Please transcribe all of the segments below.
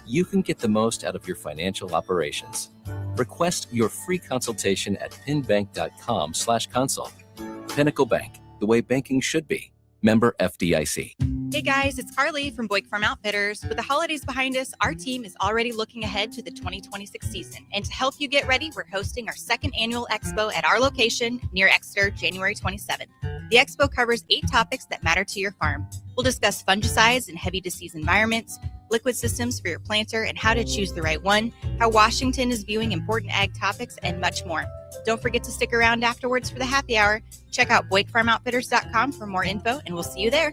you can get the most out of your financial operations. Request your free consultation at pinbank.com/consult. Pinnacle Bank, the way banking should be. Member FDIC. Hey guys, it's Carly from Boyk Farm Outfitters. With the holidays behind us, our team is already looking ahead to the 2026 season. And to help you get ready, we're hosting our second annual expo at our location near Exeter, January 27th. The expo covers 8 topics that matter to your farm. We'll discuss fungicides in heavy disease environments, liquid systems for your planter and how to choose the right one, how Washington is viewing important ag topics, and much more. Don't forget to stick around afterwards for the happy hour. Check out BoykFarmOutfitters.com for more info, and we'll see you there.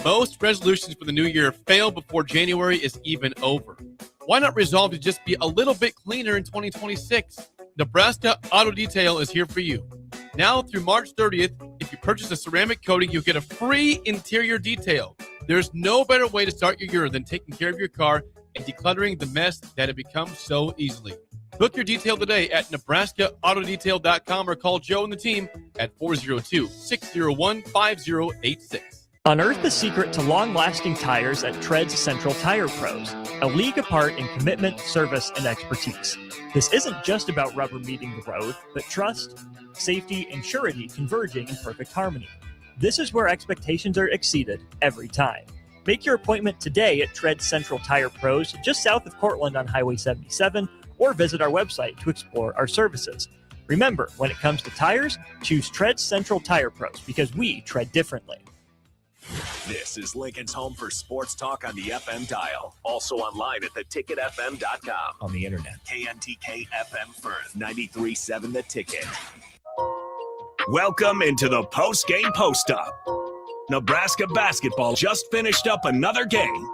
Most resolutions for the new year fail before January is even over. Why not resolve to just be a little bit cleaner in 2026? Nebraska Auto Detail is here for you. Now through March 30th, if you purchase a ceramic coating, you'll get a free interior detail. There's no better way to start your year than taking care of your car and decluttering the mess that it becomes so easily. Book your detail today at NebraskaAutoDetail.com or call Joe and the team at 402-601-5086. Unearth the secret to long-lasting tires at Tread's Central Tire Pros, a league apart in commitment, service, and expertise. This isn't just about rubber meeting the road, but trust, safety, and surety converging in perfect harmony. This is where expectations are exceeded every time. Make your appointment today at Tread Central Tire Pros, just south of Cortland on Highway 77, or visit our website to explore our services. Remember, when it comes to tires, choose Tread Central Tire Pros because we tread differently. This is Lincoln's home for sports talk on the FM dial. Also online at theticketfm.com. On the internet. KNTK FM Firth, 93.7 The Ticket. Welcome into the post-game post-up. Nebraska basketball just finished up another game.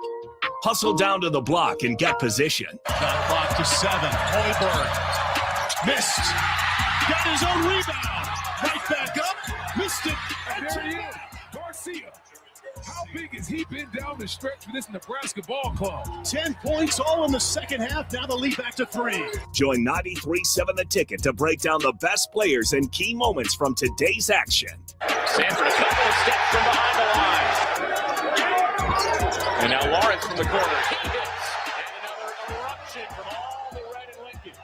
Hustle down to the block and get position. Shot clock to 7. Hoiberg missed. Got his own rebound. Right back up. Missed it. And there he is. Garcia. How big has he been down the stretch for this Nebraska ball club? 10 points all in the second half. Now the lead back to 3. Join 93.7 The Ticket to break down the best players and key moments from today's action. Sanford a couple of steps from behind the line. And now Lawrence from the corner. He hits. And another eruption from all the red and Lincoln.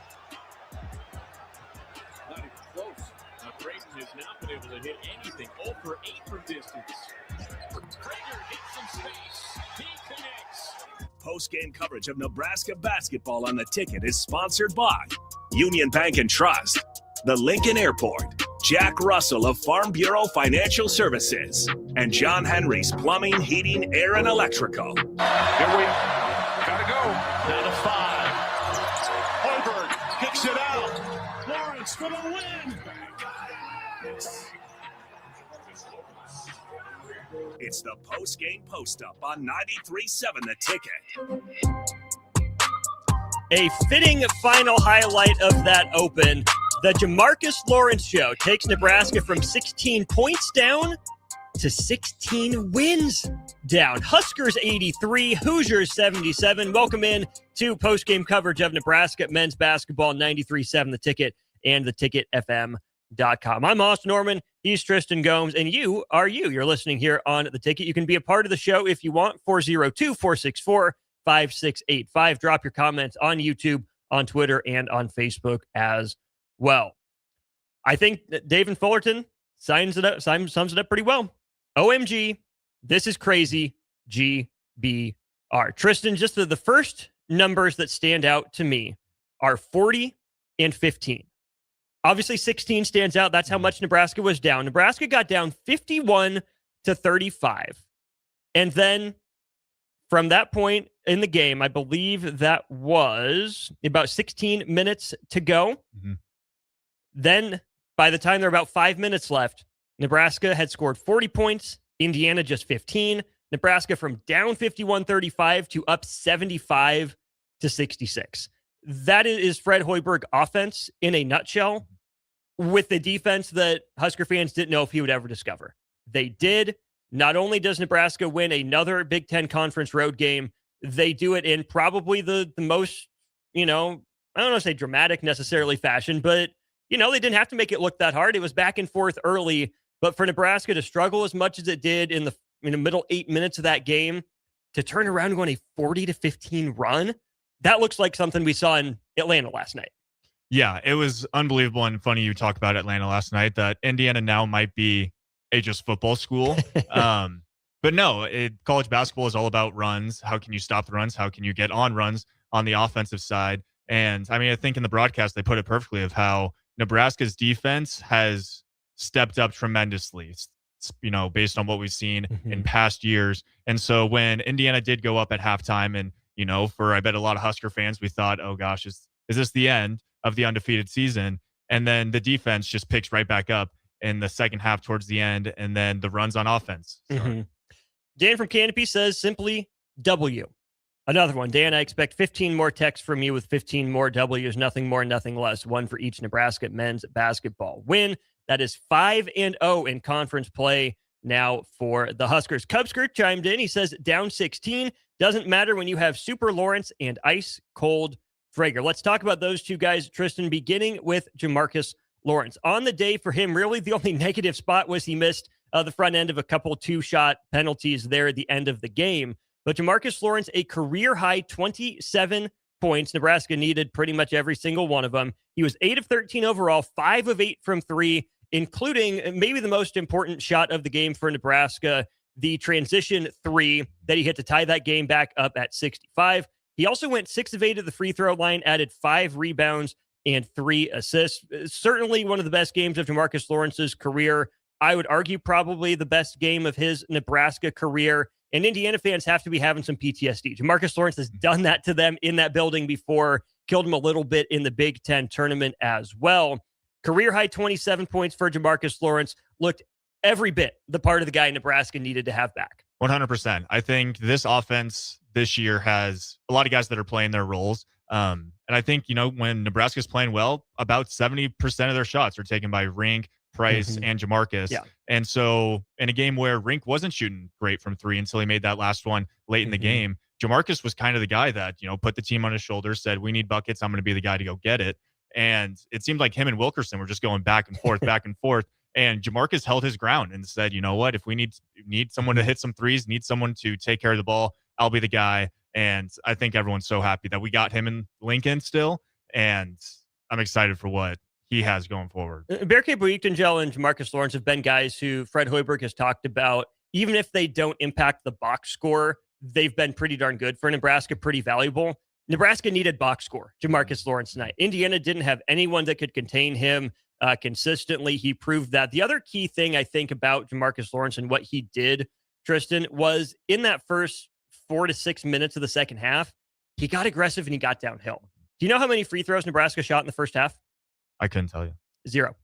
Not even close. Now Creighton has not been able to hit anything. 0 for 8 from distance. Prager hits some space. He connects. Post-game coverage of Nebraska basketball on The Ticket is sponsored by Union Bank and Trust, the Lincoln Airport, Jack Russell of Farm Bureau Financial Services, and John Henry's Plumbing, Heating, Air, and Electrical. Here we gotta go. Down to 5. Hoiberg kicks it out. Lawrence for the win. It's the post-game post-up on 93.7 The Ticket. A fitting final highlight of that open. The Jamarcus Lawrence show takes Nebraska from 16 points down to 16 wins down. Huskers 83, Hoosiers 77. Welcome in to post-game coverage of Nebraska men's basketball, 93.7 The Ticket and theticketfm.com. I'm Austin Norman. He's Tristan Gomes, and you are you. You're listening here on The Ticket. You can be a part of the show if you want. 402-464-5685. Drop your comments on YouTube, on Twitter, and on Facebook as well. I think that David Fullerton sums it up pretty well. OMG, this is crazy, GBR. Tristan, just the first numbers that stand out to me are 40 and 15. Obviously, 16 stands out. That's how much Nebraska was down. Nebraska got down 51-35. And then from that point in the game, I believe that was about 16 minutes to go. Mm-hmm. Then by the time there were about 5 minutes left, Nebraska had scored 40 points, Indiana just 15. Nebraska from down 51-35 to up 75-66. That is Fred Hoiberg offense in a nutshell, with the defense that Husker fans didn't know if he would ever discover. They did. Not only does Nebraska win another Big Ten Conference road game, they do it in probably the most, I don't want to say dramatic necessarily fashion, but, they didn't have to make it look that hard. It was back and forth early, but for Nebraska to struggle as much as it did in the middle 8 minutes of that game, to turn around and go on a 40-15 run, that looks like something we saw in Atlanta last night. Yeah, it was unbelievable and funny you talk about Atlanta last night, that Indiana now might be a just football school. But no, college basketball is all about runs. How can you stop the runs? How can you get on runs on the offensive side? And I mean, I think in the broadcast, they put it perfectly of how Nebraska's defense has stepped up tremendously, based on what we've seen in past years. And so when Indiana did go up at halftime and, for I bet a lot of Husker fans, we thought, oh gosh, is this the end of the undefeated season? And then the defense just picks right back up in the second half towards the end, and then the runs on offense. Dan from Canopy says simply W. Another one. Dan, I expect 15 more texts from you with 15 more W's, nothing more, nothing less. One for each Nebraska men's basketball win. That is 5-0 in conference play now for the Huskers. Cubsker chimed in. He says, down 16. Doesn't matter when you have Super Lawrence and ice cold Frager. Let's talk about those two guys, Tristan, beginning with Jamarcus Lawrence. On the day for him, really the only negative spot was he missed the front end of a couple two-shot penalties there at the end of the game. But Jamarcus Lawrence, a career-high 27 points. Nebraska needed pretty much every single one of them. He was 8 of 13 overall, 5 of 8 from 3, including maybe the most important shot of the game for Nebraska, the transition 3 that he hit to tie that game back up at 65. He also went 6 of 8 at the free throw line, added 5 rebounds and 3 assists. Certainly one of the best games of Jamarcus Lawrence's career. I would argue probably the best game of his Nebraska career. And Indiana fans have to be having some PTSD. Jamarcus Lawrence has done that to them in that building before, killed him a little bit in the Big Ten tournament as well. Career high 27 points for Jamarcus Lawrence. Looked every bit the part of the guy Nebraska needed to have back. 100%. I think this offense this year has a lot of guys that are playing their roles. And I think, when Nebraska's playing well, about 70% of their shots are taken by Rink, Price, and Jamarcus. Yeah. And so in a game where Rink wasn't shooting great from 3 until he made that last one late in the game, Jamarcus was kind of the guy that, put the team on his shoulders, said, we need buckets. I'm going to be the guy to go get it. And it seemed like him and Wilkerson were just going back and forth, back and forth. And Jamarcus held his ground and said, you know what, if we need someone to hit some threes, need someone to take care of the ball, I'll be the guy. And I think everyone's so happy that we got him in Lincoln still. And I'm excited for what he has going forward. Bearcat Bouytengel and Jamarcus Lawrence have been guys who Fred Hoiberg has talked about. Even if they don't impact the box score, they've been pretty darn good for Nebraska, pretty valuable. Nebraska needed box score, Jamarcus Lawrence tonight. Indiana didn't have anyone that could contain him consistently. He proved that. The other key thing I think about Jamarcus Lawrence and what he did, Tristan, was in that first 4 to 6 minutes of the second half, he got aggressive and he got downhill. Do you know how many free throws Nebraska shot in the first half? I couldn't tell you. 0.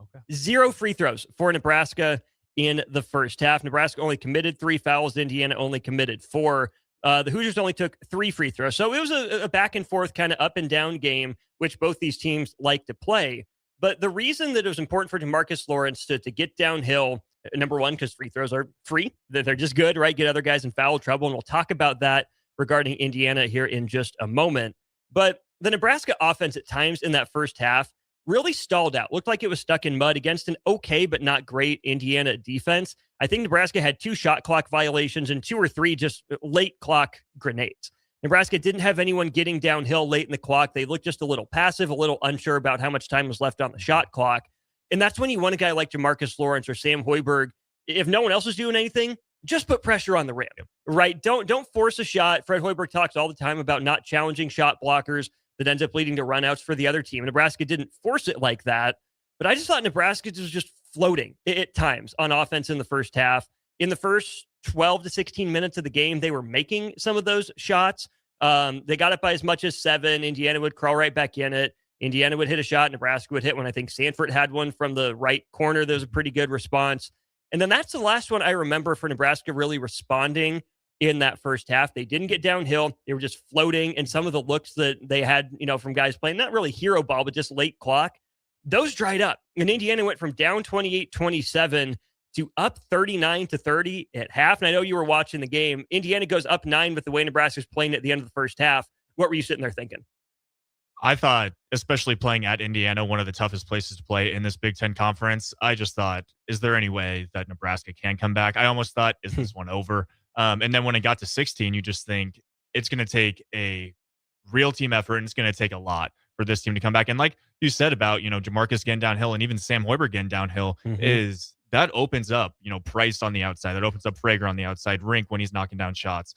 Okay. 0 free throws for Nebraska in the first half. Nebraska only committed 3 fouls. Indiana only committed 4. The Hoosiers only took 3 free throws. So it was a back and forth kind of up and down game, which both these teams like to play. But the reason that it was important for Jamarcus Lawrence to get downhill, number one, because free throws are free. They're just good, right? Get other guys in foul trouble. And we'll talk about that regarding Indiana here in just a moment. But the Nebraska offense at times in that first half really stalled out. Looked like it was stuck in mud against an okay but not great Indiana defense. I think Nebraska had 2 shot clock violations and 2 or 3 just late clock grenades. Nebraska didn't have anyone getting downhill late in the clock. They looked just a little passive, a little unsure about how much time was left on the shot clock. And that's when you want a guy like Jamarcus Lawrence or Sam Hoiberg. If no one else is doing anything, just put pressure on the rim, right? Don't force a shot. Fred Hoiberg talks all the time about not challenging shot blockers that ends up leading to runouts for the other team. Nebraska didn't force it like that, but I just thought Nebraska was just floating at times on offense in the first half. In the first 12 to 16 minutes of the game, they were making some of those shots. They got it by as much as 7. Indiana would crawl right back in it. Indiana would hit a shot. Nebraska would hit one. I think Sanford had one from the right corner. There was a pretty good response. And then that's the last one I remember for Nebraska really responding in that first half. They didn't get downhill. They were just floating. And some of the looks that they had, from guys playing, not really hero ball, but just late clock, those dried up. And Indiana went from down 28-27 to up 39-30 at half. And I know you were watching the game. Indiana goes up 9 with the way Nebraska's playing at the end of the first half. What were you sitting there thinking? I thought, especially playing at Indiana, one of the toughest places to play in this Big Ten conference, I just thought, is there any way that Nebraska can come back? I almost thought, is this one over? And then when it got to 16, you just think it's going to take a real team effort, and it's going to take a lot for this team to come back. And like you said about, Jamarcus getting downhill and even Sam Hoiberg getting downhill is that opens up, Price on the outside. That opens up Frager on the outside, Rink when he's knocking down shots.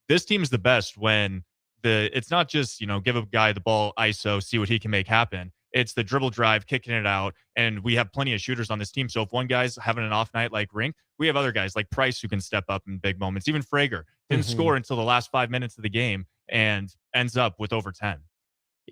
This team is the best when it's not just, give a guy the ball, ISO, see what he can make happen. It's the dribble drive, kicking it out, and we have plenty of shooters on this team. So if one guy's having an off night like Rink, we have other guys like Price who can step up in big moments. Even Frager didn't score until the last 5 minutes of the game and ends up with over 10.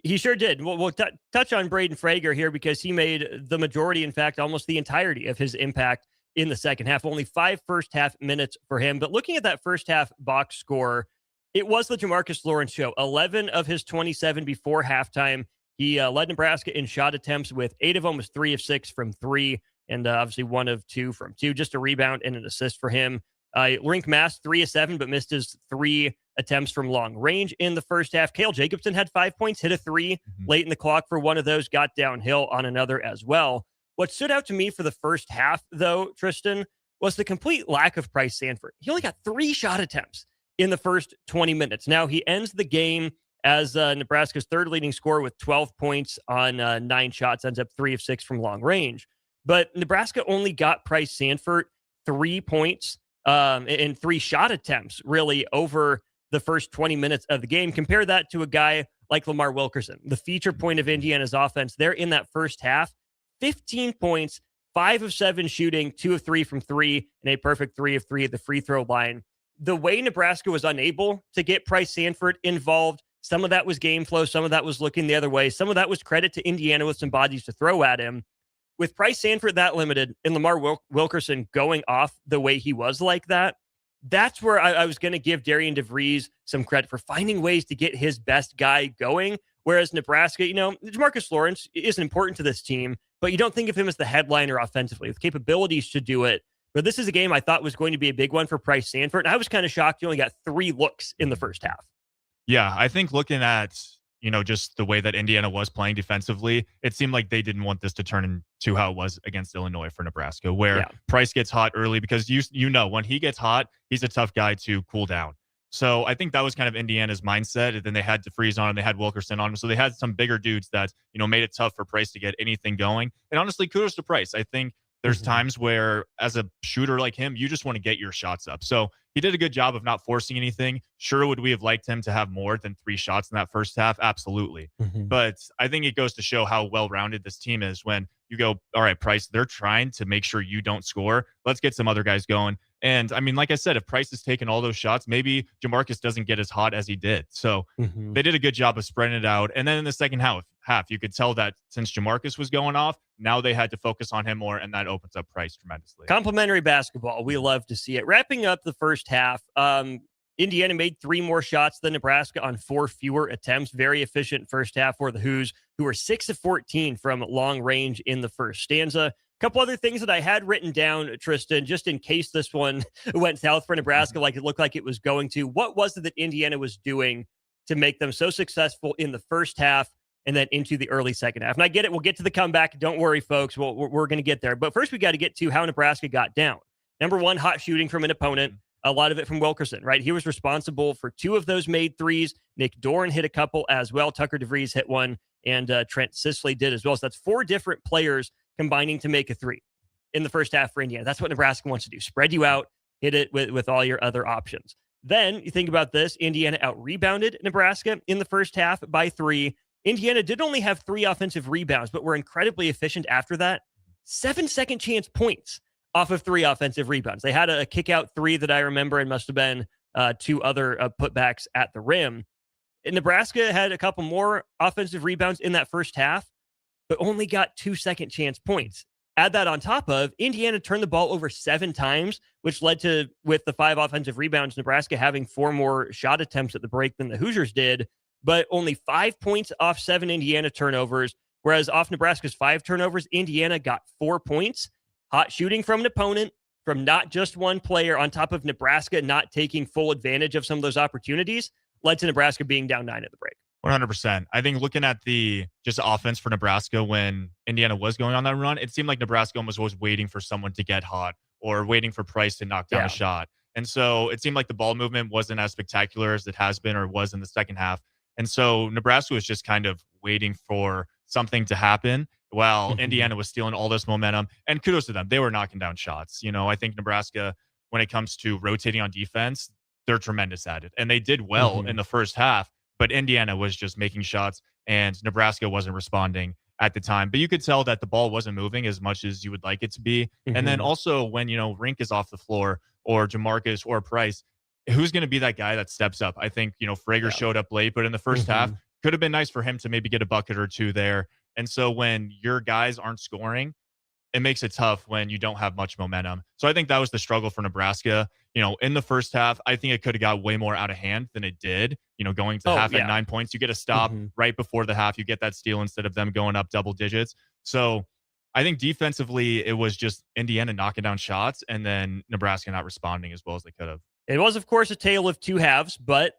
He sure did. We'll touch on Braden Frager here because he made the majority, in fact, almost the entirety of his impact in the second half. Only 5 first half minutes for him. But looking at that first half box score, it was the Jamarcus Lawrence show. 11 of his 27 before halftime. He led Nebraska in shot attempts with 8 of them was 3 of 6 from 3, and obviously 1 of 2 from 2. Just a rebound and an assist for him. Rink Mast, 3 of 7, but missed his 3 attempts from long range in the first half. Cale Jacobson had 5 points, hit a 3 late in the clock for one of those, got downhill on another as well. What stood out to me for the first half, though, Tristan, was the complete lack of Price Sandford. He only got 3 shot attempts in the first 20 minutes. Now, he ends the game as Nebraska's third leading scorer with 12 points on 9 shots, ends up 3 of 6 from long range. But Nebraska only got Price Sandford 3 points in 3 shot attempts, really, over the first 20 minutes of the game. Compare that to a guy like Lamar Wilkerson, the feature point of Indiana's offense. They're in that first half, 15 points, 5 of 7 shooting, 2 of 3 from 3, and a perfect 3 of 3 at the free throw line. The way Nebraska was unable to get Price Sandford involved, some of that was game flow, some of that was looking the other way, some of that was credit to Indiana with some bodies to throw at him. With Price Sandford that limited and Lamar Wilkerson going off the way he was like that, that's where I was going to give Darian DeVries some credit for finding ways to get his best guy going. Whereas Nebraska, Jamarcus Lawrence isn't important to this team, but you don't think of him as the headliner offensively with capabilities to do it. But this is a game I thought was going to be a big one for Price Sandford. And I was kind of shocked he only got 3 looks in the first half. Yeah, I think looking at, just the way that Indiana was playing defensively, it seemed like they didn't want this to turn into how it was against Illinois for Nebraska, where Price gets hot early because when he gets hot, he's a tough guy to cool down. So I think that was kind of Indiana's mindset. And then they had DeVries on him, they had Wilkerson on him. So they had some bigger dudes that, made it tough for Price to get anything going. And honestly, kudos to Price. I think there's times where, as a shooter like him, you just want to get your shots up. So he did a good job of not forcing anything. Sure, would we have liked him to have more than 3 shots in that first half? Absolutely. But I think it goes to show how well-rounded this team is when you go, all right, Price, they're trying to make sure you don't score. Let's get some other guys going. And, like I said, if Price has taken all those shots, maybe Jamarcus doesn't get as hot as he did. So they did a good job of spreading it out. And then in the second half, you could tell that since Jamarcus was going off, now they had to focus on him more, and that opens up Price tremendously. Complimentary basketball. We love to see it. Wrapping up the first half, Indiana made 3 more shots than Nebraska on 4 fewer attempts. Very efficient first half for the Hoos, who were 6 of 14 from long range in the first stanza. A couple other things that I had written down, Tristan, just in case this one went south for Nebraska like it looked like it was going to. What was it that Indiana was doing to make them so successful in the first half and then into the early second half? And I get it. We'll get to the comeback. Don't worry, folks. We're going to get there. But first, we got to get to how Nebraska got down. Number 1, hot shooting from an opponent. A lot of it from Wilkerson, right? He was responsible for 2 of those made threes. Nick Doran hit a couple as well. Tucker DeVries hit one, and Trent Sisley did as well. So that's 4 different players combining to make a 3 in the first half for Indiana. That's what Nebraska wants to do. Spread you out, hit it with all your other options. Then you think about this. Indiana out-rebounded Nebraska in the first half by 3. Indiana did only have 3 offensive rebounds, but were incredibly efficient after that. 7 second chance points off of 3 offensive rebounds. They had a kick-out 3 that I remember, and must have been 2 other putbacks at the rim. And Nebraska had a couple more offensive rebounds in that first half, but only got 2 second chance points. Add that on top of Indiana turned the ball over 7 times, which led to, with the 5 offensive rebounds, Nebraska having 4 more shot attempts at the break than the Hoosiers did, but only 5 points off 7 Indiana turnovers, whereas off Nebraska's 5 turnovers, Indiana got 4 points. Hot shooting from an opponent, from not just one player, on top of Nebraska not taking full advantage of some of those opportunities, led to Nebraska being down 9 at the break. 100%. I think looking at the just offense for Nebraska when Indiana was going on that run, it seemed like Nebraska almost was waiting for someone to get hot or waiting for Price to knock down a shot. And so it seemed like the ball movement wasn't as spectacular as it has been or was in the second half. And so Nebraska was just kind of waiting for something to happen while Indiana was stealing all this momentum. And kudos to them. They were knocking down shots. I think Nebraska, when it comes to rotating on defense, they're tremendous at it. And they did well in the first half, but Indiana was just making shots and Nebraska wasn't responding at the time. But you could tell that the ball wasn't moving as much as you would like it to be. And then also when, Rink is off the floor or Jamarcus or Price, who's going to be that guy that steps up? I think, Frager showed up late, but in the first half, could have been nice for him to maybe get a bucket or two there. And so when your guys aren't scoring, it makes it tough when you don't have much momentum. So I think that was the struggle for Nebraska. In the first half, I think it could have got way more out of hand than it did. Going to half at 9 points, you get a stop right before the half. You get that steal instead of them going up double digits. So I think defensively, it was just Indiana knocking down shots and then Nebraska not responding as well as they could have. It was, of course, a tale of two halves, but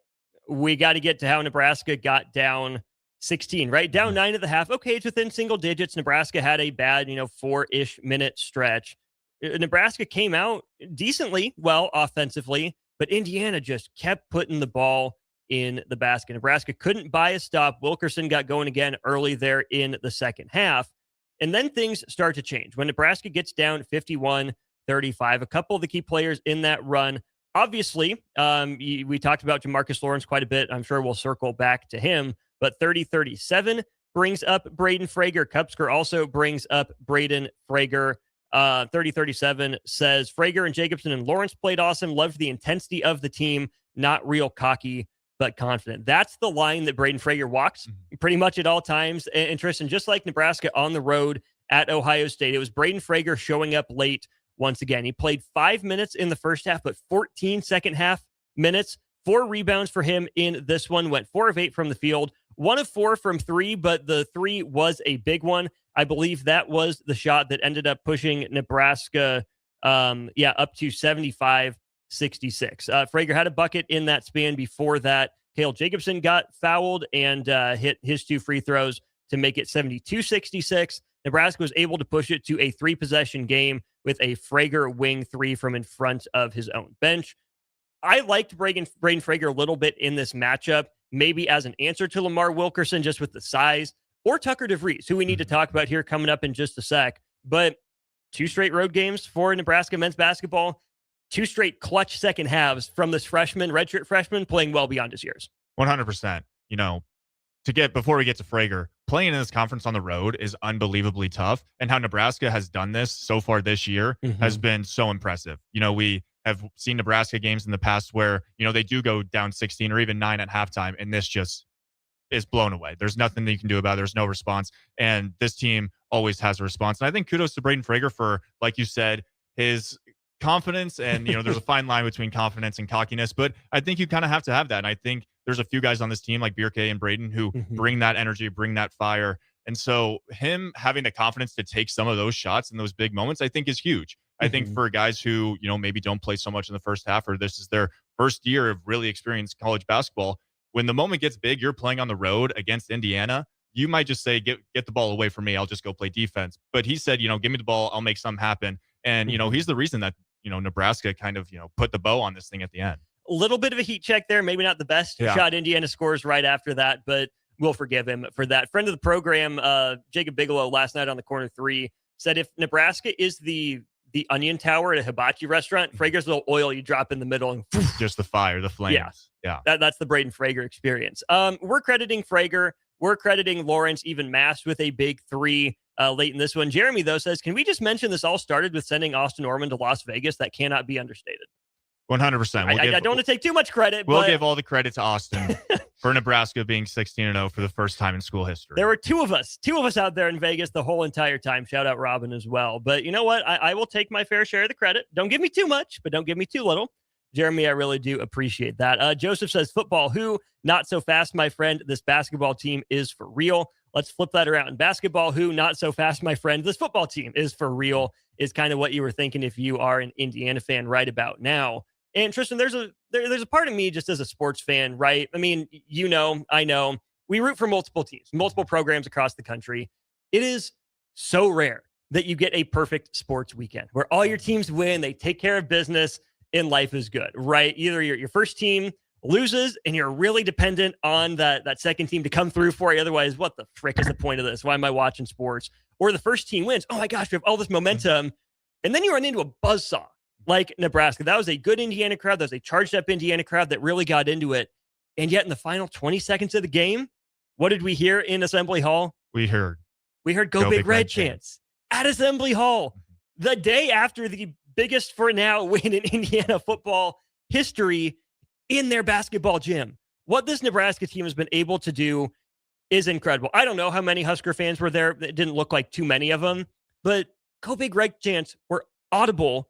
we got to get to how Nebraska got down 16, right? Down 9 at the half. Okay, it's within single digits. Nebraska had a bad, 4-ish minute stretch. Nebraska came out decently well offensively, but Indiana just kept putting the ball in the basket. Nebraska couldn't buy a stop. Wilkerson got going again early there in the second half. And then things start to change. When Nebraska gets down 51-35, a couple of the key players in that run, obviously, we talked about Jamarcus Lawrence quite a bit. I'm sure we'll circle back to him. But 30-37 brings up Braden Frager. Cupsker also brings up Braden Frager. 30-37 says, Frager and Jacobson and Lawrence played awesome. Loved the intensity of the team. Not real cocky, but confident. That's the line that Braden Frager walks pretty much at all times. And Tristan, just like Nebraska on the road at Ohio State, it was Braden Frager showing up late once again. He played 5 minutes in the first half, but 14 second half minutes. 4 rebounds for him in this one. Went 4 of 8 from the field. 1 of 4 from 3, but the 3 was a big one. I believe that was the shot that ended up pushing Nebraska up to 75-66. Frager had a bucket in that span. Before that, Cale Jacobson got fouled and hit his 2 free throws to make it 72-66. Nebraska was able to push it to a 3-possession game with a Frager wing 3 from in front of his own bench. I liked Braden Frager a little bit in this matchup, maybe as an answer to Lamar Wilkerson, just with the size, or Tucker DeVries, who we need to talk about here coming up in just a sec. But 2 straight road games for Nebraska men's basketball, 2 straight clutch second halves from this redshirt freshman playing well beyond his years. 100%. Before we get to Frager, playing in this conference on the road is unbelievably tough. And how Nebraska has done this so far this year has been so impressive. We have seen Nebraska games in the past where, they do go down 16 or even 9 at halftime, and this just is blown away. There's nothing that you can do about it. There's no response. And this team always has a response. And I think kudos to Braden Frager for, like you said, his confidence. And, there's a fine line between confidence and cockiness, but I think you kind of have to have that. And I think there's a few guys on this team like Bierke and Braden who bring that energy, bring that fire. And so him having the confidence to take some of those shots in those big moments, I think is huge. I think for guys who, maybe don't play so much in the first half, or this is their first year of really experienced college basketball, when the moment gets big, you're playing on the road against Indiana, you might just say, get the ball away from me. I'll just go play defense. But he said, give me the ball. I'll make something happen. And, he's the reason that, Nebraska kind of, put the bow on this thing at the end. A little bit of a heat check there. Maybe not the best shot. Indiana scores right after that, but we'll forgive him for that. Friend of the program, Jacob Bigelow, last night on the Corner 3, said if Nebraska is the onion tower at a hibachi restaurant, Frager's a little oil you drop in the middle and just the fire, the flames. Yeah. That's the Braden Frager experience. We're crediting Frager. We're crediting Lawrence, even Mast with a big 3 late in this one. Jeremy, though, says, can we just mention this all started with sending Austin Orman to Las Vegas? That cannot be understated. 100%. I don't want to take too much credit. We'll give all the credit to Austin for Nebraska being 16-0 for the first time in school history. There were two of us out there in Vegas the whole entire time. Shout out Robin as well. But you know what? I will take my fair share of the credit. Don't give me too much, but don't give me too little. Jeremy, I really do appreciate that. Joseph says, football, who? Not so fast, my friend. This basketball team is for real. Let's flip that around. Basketball, who? Not so fast, my friend. This football team is for real, is kind of what you were thinking if you are an Indiana fan right about now. And Tristan, there's a part of me just as a sports fan, right? I mean, I know, we root for multiple teams, multiple programs across the country. It is so rare that you get a perfect sports weekend where all your teams win, they take care of business. in life is good, right? Either your first team loses and you're really dependent on that second team to come through for you. Otherwise, what the frick is the point of this? Why am I watching sports? Or the first team wins. Oh my gosh, we have all this momentum. And then you run into a buzzsaw like Nebraska. That was a good Indiana crowd. That was a charged up Indiana crowd that really got into it. And yet in the final 20 seconds of the game, what did we hear in Assembly Hall? We heard Go Big Red chants at Assembly Hall the day after the biggest for now win in Indiana football history in their basketball gym. What this Nebraska team has been able to do is incredible. I don't know how many Husker fans were there. It didn't look like too many of them, but Go Big Red chants were audible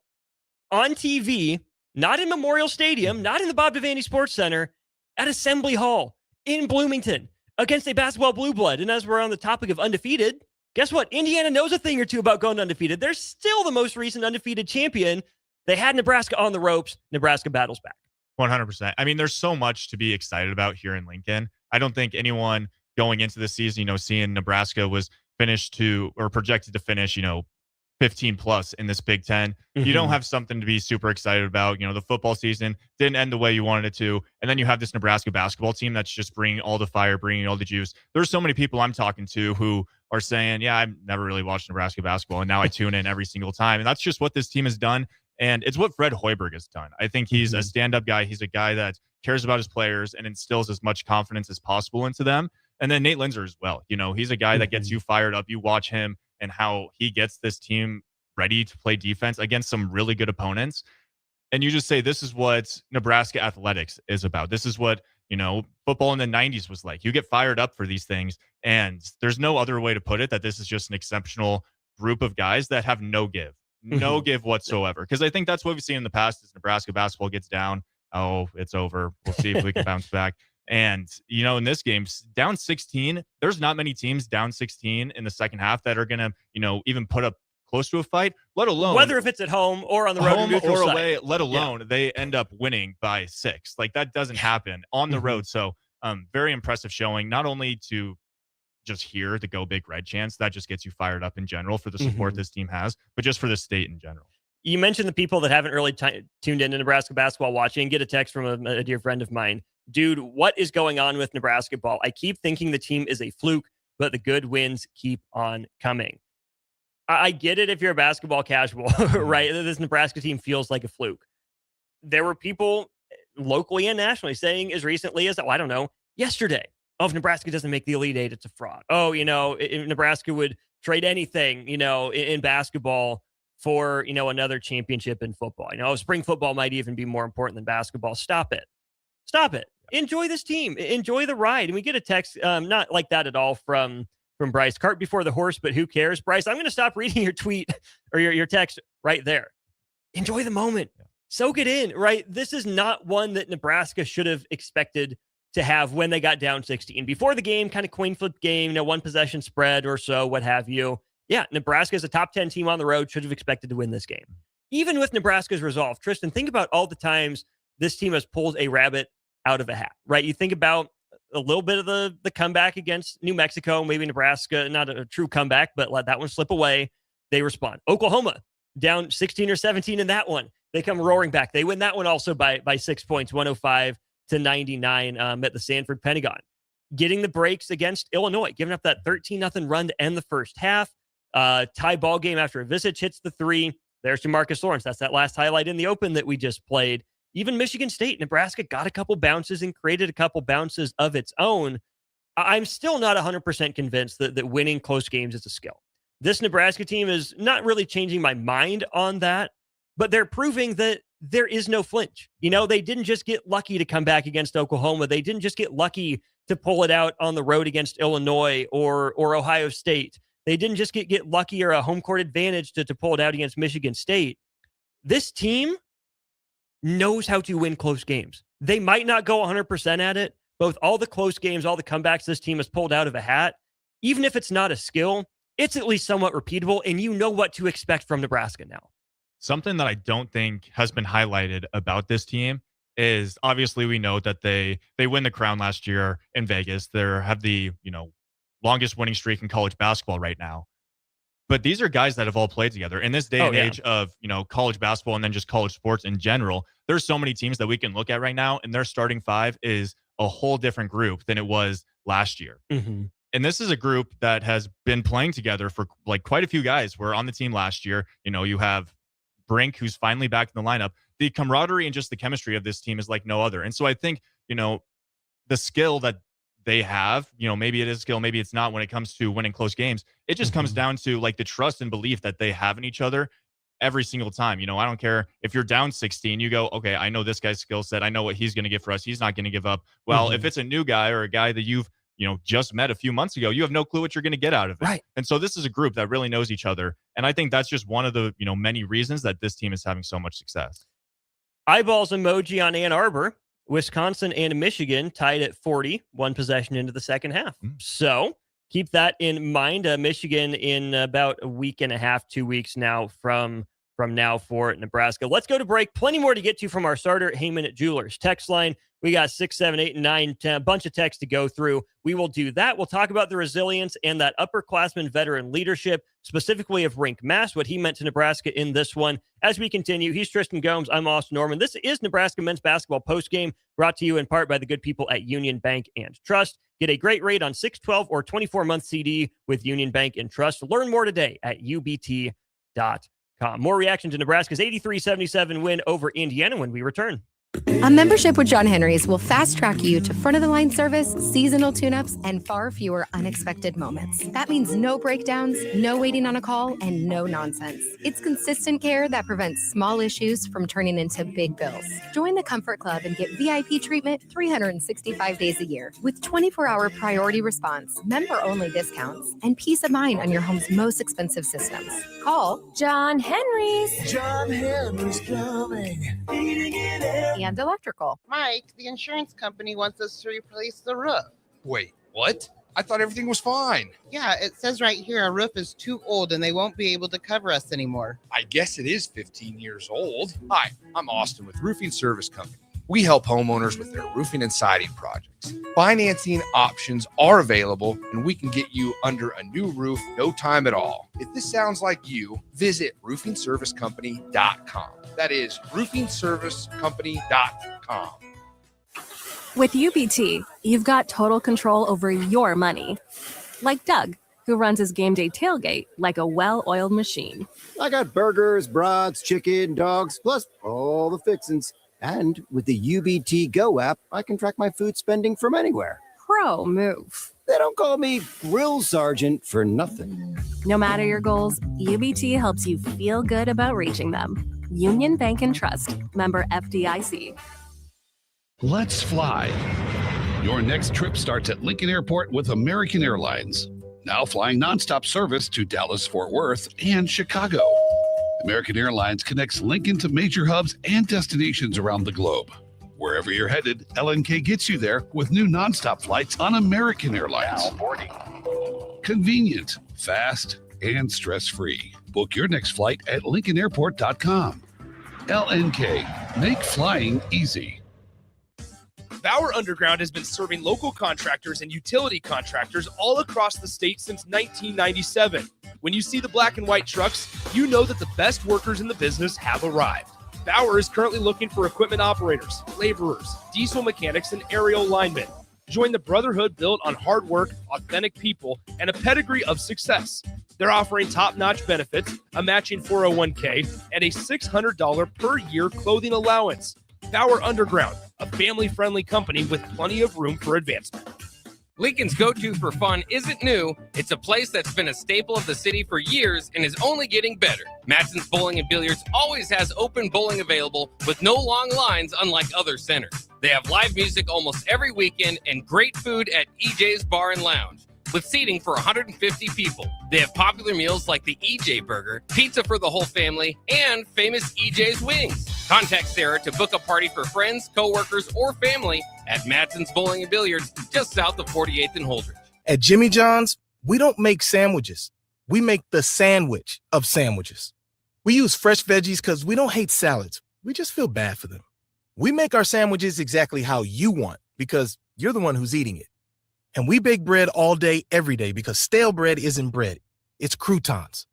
on TV, not in Memorial Stadium, not in the Bob Devaney Sports Center, at Assembly Hall in Bloomington against a basketball blue blood. And as we're on the topic of undefeated, guess what? Indiana knows a thing or two about going undefeated. They're still the most recent undefeated champion. They had Nebraska on the ropes. Nebraska battles back. 100%. I mean, there's so much to be excited about here in Lincoln. I don't think anyone going into the season, seeing Nebraska was projected to finish, 15 plus in this Big Ten. You don't have something to be super excited about. The football season didn't end the way you wanted it to. And then you have this Nebraska basketball team that's just bringing all the fire, bringing all the juice. There's so many people I'm talking to who are saying, yeah, I've never really watched Nebraska basketball, and now I tune in every single time. And that's just what this team has done. And it's what Fred Hoiberg has done. I think he's a stand-up guy. He's a guy that cares about his players and instills as much confidence as possible into them. And then Nate Linzer as well. He's a guy that gets you fired up. You watch him and how he gets this team ready to play defense against some really good opponents. And you just say, this is what Nebraska athletics is about. This is what, football in the 90s was like. You get fired up for these things. And there's no other way to put it that this is just an exceptional group of guys that have no give whatsoever. Because I think that's what we've seen in the past is Nebraska basketball gets down. Oh, it's over. We'll see if we can bounce back. And, in this game, down 16, there's not many teams down 16 in the second half that are going to, even put up close to a fight, let alone whether if it's at home or on the road home or away, let alone they end up winning by 6. Like that doesn't happen on the road. So very impressive showing, not only to just hear the Go Big Red chants, that just gets you fired up in general for the support this team has, but just for the state in general. You mentioned the people that haven't really tuned into Nebraska basketball watching. Get a text from a dear friend of mine. Dude, what is going on with Nebraska ball? I keep thinking the team is a fluke, but the good wins keep on coming. I get it if you're a basketball casual, right? This Nebraska team feels like a fluke. There were people locally and nationally saying as recently as, yesterday, if Nebraska doesn't make the Elite Eight, it's a fraud. Oh, if Nebraska would trade anything, in basketball for, another championship in football. Spring football might even be more important than basketball. Stop it. Enjoy this team. Enjoy the ride. And we get a text, not like that at all from Bryce. Cart before the horse, but who cares? Bryce, I'm going to stop reading your tweet or your text right there. Enjoy the moment. Soak it in, right? This is not one that Nebraska should have expected to have when they got down 16. Before the game, kind of coin flip game, one possession spread or so, what have you. Yeah, Nebraska is a top 10 team on the road, should have expected to win this game. Even with Nebraska's resolve, Tristan, think about all the times this team has pulled a rabbit out of a hat, right? You think about a little bit of the comeback against New Mexico, maybe Nebraska, not a true comeback, but let that one slip away. They respond. Oklahoma down 16 or 17 in that one. They come roaring back. They win that one also by 6 points, 105-99 at the Sanford Pentagon. Getting the breaks against Illinois, giving up that 13-0 run to end the first half. Tie ball game after Visich hits the 3. There's Jamarcus Lawrence. That's that last highlight in the open that we just played. Even Michigan State, Nebraska got a couple bounces and created a couple bounces of its own. I'm still not 100% convinced that winning close games is a skill. This Nebraska team is not really changing my mind on that, but they're proving that there is no flinch. They didn't just get lucky to come back against Oklahoma. They didn't just get lucky to pull it out on the road against Illinois or Ohio State. They didn't just get lucky or a home court advantage to pull it out against Michigan State. This team knows how to win close games. They might not go 100% at it, but with all the close games, all the comebacks this team has pulled out of a hat, even if it's not a skill, it's at least somewhat repeatable, and you know what to expect from Nebraska now. Something that I don't think has been highlighted about this team is obviously we know that they win the crown last year in Vegas. They have the longest winning streak in college basketball right now. But these are guys that have all played together. In this day and age of, college basketball and then just college sports in general, there's so many teams that we can look at right now, and their starting five is a whole different group than it was last year. Mm-hmm. And this is a group that has been playing together for like quite a few guys were on the team last year. You have Brink, who's finally back in the lineup. The camaraderie and just the chemistry of this team is like no other. And so I think, the skill that they have, maybe it is skill, maybe it's not when it comes to winning close games. It just comes down to like the trust and belief that they have in each other every single time. I don't care if you're down 16, you go, okay, I know this guy's skill set. I know what he's going to give for us. He's not going to give up. Well, if it's a new guy or a guy that you've, just met a few months ago, you have no clue what you're going to get out of it. Right. And so this is a group that really knows each other. And I think that's just one of the, many reasons that this team is having so much success. Eyeballs emoji on Ann Arbor. Wisconsin and Michigan tied at 40, one possession into the second half. So keep that in mind. Michigan in about a week and a half, 2 weeks now from now for Nebraska. Let's go to break. Plenty more to get to from our starter, Heyman Jewelers. Text line, we got 6, 7, 8, and 9, 10, a bunch of texts to go through. We will do that. We'll talk about the resilience and that upperclassman veteran leadership, specifically of Rink Mast, what he meant to Nebraska in this one. As we continue, he's Tristan Gomes. I'm Austin Norman. This is Nebraska Men's Basketball Postgame, brought to you in part by the good people at Union Bank and Trust. Get a great rate on 6, 12, or 24-month CD with Union Bank and Trust. Learn more today at ubt.com. More reaction to Nebraska's 83-77 win over Indiana when we return. A membership with John Henry's will fast-track you to front-of-the-line service, seasonal tune-ups, and far fewer unexpected moments. That means no breakdowns, no waiting on a call, and no nonsense. It's consistent care that prevents small issues from turning into big bills. Join the Comfort Club and get VIP treatment 365 days a year with 24-hour priority response, member-only discounts, and peace of mind on your home's most expensive systems. Call John Henry's. John Henry's Plumbing. And electrical. Mike, the insurance company wants us to replace the roof. Wait, what? I thought everything was fine. Yeah, it says right here our roof is too old and they won't be able to cover us anymore. I guess it is 15 years old. Hi, I'm Austin with Roofing Service Company. We help homeowners with their roofing and siding projects. Financing options are available, and we can get you under a new roof no time at all. If this sounds like you, visit roofingservicecompany.com. That is roofingservicecompany.com. With UBT, you've got total control over your money. Like Doug, who runs his game day tailgate like a well-oiled machine. I got burgers, brats, chicken, dogs, plus all the fixins. And with the UBT Go app, I can track my food spending from anywhere. Pro move. They don't call me Grill Sergeant for nothing. No matter your goals, UBT helps you feel good about reaching them. Union Bank and Trust. Member FDIC. Let's fly. Your next trip starts at Lincoln Airport with American Airlines. Now flying nonstop service to Dallas, Fort Worth, and Chicago. American Airlines connects Lincoln to major hubs and destinations around the globe. Wherever you're headed, LNK gets you there with new nonstop flights on American Airlines. Now boarding. Convenient, fast, and stress-free. Book your next flight at LincolnAirport.com. LNK, make flying easy. Bauer Underground has been serving local contractors and utility contractors all across the state since 1997. When you see the black and white trucks, you know that the best workers in the business have arrived. Bauer is currently looking for equipment operators, laborers, diesel mechanics, and aerial linemen. Join the brotherhood built on hard work, authentic people, and a pedigree of success. They're offering top-notch benefits, a matching 401k, and a $600 per year clothing allowance. Bauer Underground, a family-friendly company with plenty of room for advancement. Lincoln's go-to for fun isn't new. It's a place that's been a staple of the city for years and is only getting better. Matson's Bowling and Billiards always has open bowling available with no long lines, unlike other centers. They have live music almost every weekend and great food at EJ's Bar and Lounge, with seating for 150 people. They have popular meals like the EJ Burger, pizza for the whole family, and famous EJ's Wings. Contact Sarah to book a party for friends, coworkers, or family at Matson's Bowling and Billiards, just south of 48th and Holdridge. At Jimmy John's, we don't make sandwiches. We make the sandwich of sandwiches. We use fresh veggies because we don't hate salads. We just feel bad for them. We make our sandwiches exactly how you want because you're the one who's eating it. And we bake bread all day, every day, because stale bread isn't bread. It's croutons.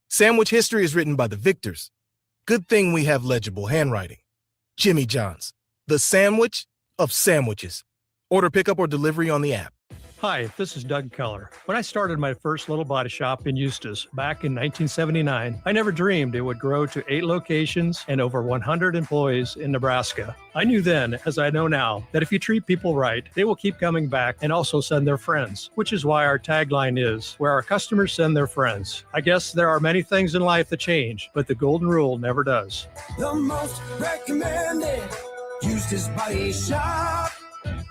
Sandwich history is written by the victors. Good thing we have legible handwriting. Jimmy John's, the sandwich of sandwiches. Order pickup or delivery on the app. Hi, this is Doug Keller. When I started my first little body shop in Eustis back in 1979, I never dreamed it would grow to 8 locations and over 100 employees in Nebraska. I knew then, as I know now, that if you treat people right, they will keep coming back and also send their friends, which is why our tagline is, where our customers send their friends. I guess there are many things in life that change, but the golden rule never does. The most recommended Eustis Body Shop.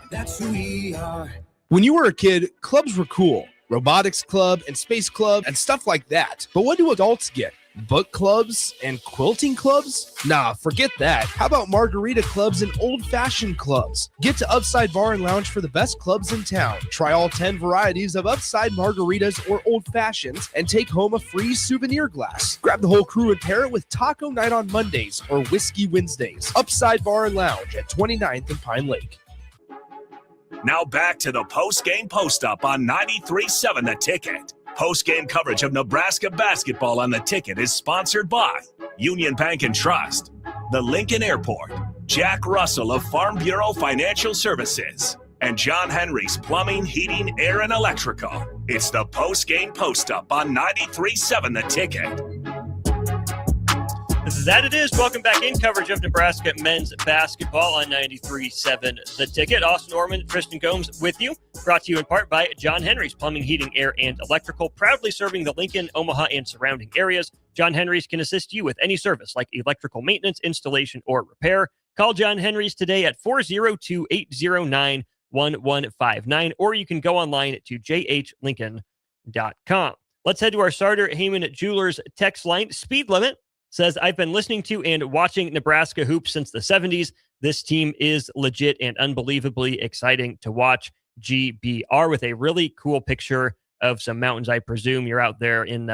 That's who we are. When you were a kid, clubs were cool. Robotics club and space club and stuff like that. But what do adults get? Book clubs and quilting clubs? Nah, forget that. How about margarita clubs and old-fashioned clubs? Get to Upside Bar and Lounge for the best clubs in town. Try all 10 varieties of Upside margaritas or old fashions and take home a free souvenir glass. Grab the whole crew and pair it with Taco Night on Mondays or Whiskey Wednesdays. Upside Bar and Lounge at 29th and Pine Lake. Now back to the post-game post-up on 93.7 The Ticket. Post-game coverage of Nebraska basketball on The Ticket is sponsored by Union Bank and Trust, the Lincoln Airport, Jack Russell of Farm Bureau Financial Services, and John Henry's Plumbing, Heating, Air, and Electrical. It's the post-game post-up on 93.7 The Ticket. That it is. Welcome back in coverage of Nebraska men's basketball on 93.7 The Ticket. Austin Orman, Tristan Gomes with you. Brought to you in part by John Henry's Plumbing, Heating, Air, and Electrical. Proudly serving the Lincoln, Omaha, and surrounding areas. John Henry's can assist you with any service like electrical maintenance, installation, or repair. Call John Henry's today at 402-809-1159, or you can go online to jhlincoln.com. Let's head to our starter, Heyman Jewelers text line. Speed limit says, I've been listening to and watching Nebraska hoops since the 70s. This team is legit and unbelievably exciting to watch. GBR, with a really cool picture of some mountains. I presume you're out there in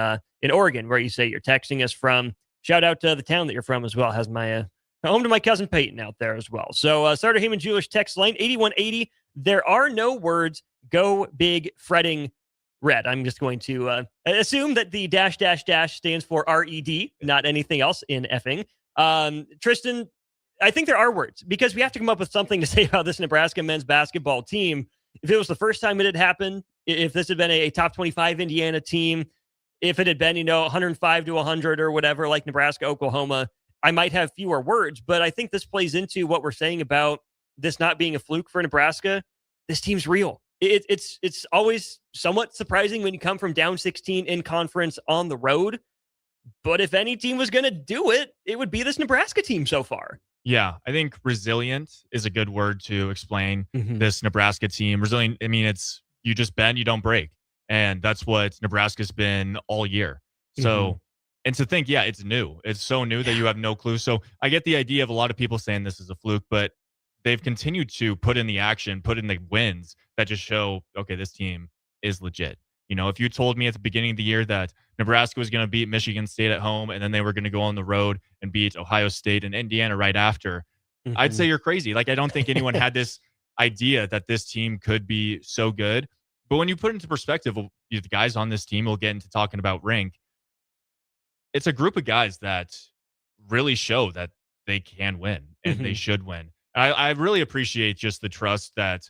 Oregon, where you say you're texting us from. Shout out to the town that you're from as well. Has my home to my cousin Peyton out there as well. So starter Heyman Jewelers text line 8180. There are no words. Go big fretting red. I'm just going to assume that the dash stands for RED, not anything else in effing. Tristan, I think there are words, because we have to come up with something to say about this Nebraska men's basketball team. If it was the first time it had happened, if this had been a top 25 Indiana team, if it had been, 105 to 100 or whatever, like Nebraska, Oklahoma, I might have fewer words. But I think this plays into what we're saying about this not being a fluke for Nebraska. This team's real. It's always somewhat surprising when you come from down 16 in conference on the road. But if any team was going to do it, it would be this Nebraska team so far. Yeah, I think resilient is a good word to explain this Nebraska team. Resilient, I mean, it's you just bend, you don't break. And that's what Nebraska's been all year. So, and to think, yeah, it's new. It's so new that you have no clue. So I get the idea of a lot of people saying this is a fluke, but they've continued to put in the action, put in the wins that just show, okay, this team is legit. If you told me at the beginning of the year that Nebraska was going to beat Michigan State at home and then they were going to go on the road and beat Ohio State and Indiana right after, I'd say you're crazy. Like, I don't think anyone had this idea that this team could be so good. But when you put it into perspective, the guys on this team, we'll get into talking about Rink. It's a group of guys that really show that they can win and they should win. I really appreciate just the trust that,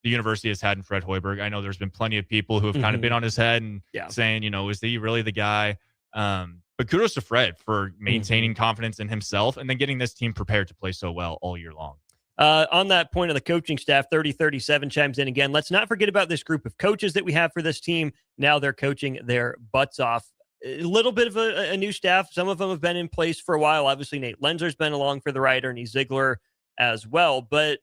the university has had in Fred Hoiberg. I know there's been plenty of people who have kind of been on his head and saying, is he really the guy? But kudos to Fred for maintaining confidence in himself and then getting this team prepared to play so well all year long. On that point of the coaching staff, 3037 chimes in again. Let's not forget about this group of coaches that we have for this team. Now they're coaching their butts off. A little bit of a new staff. Some of them have been in place for a while. Obviously, Nate Lenzer's been along for the ride, Ernie Ziegler as well. But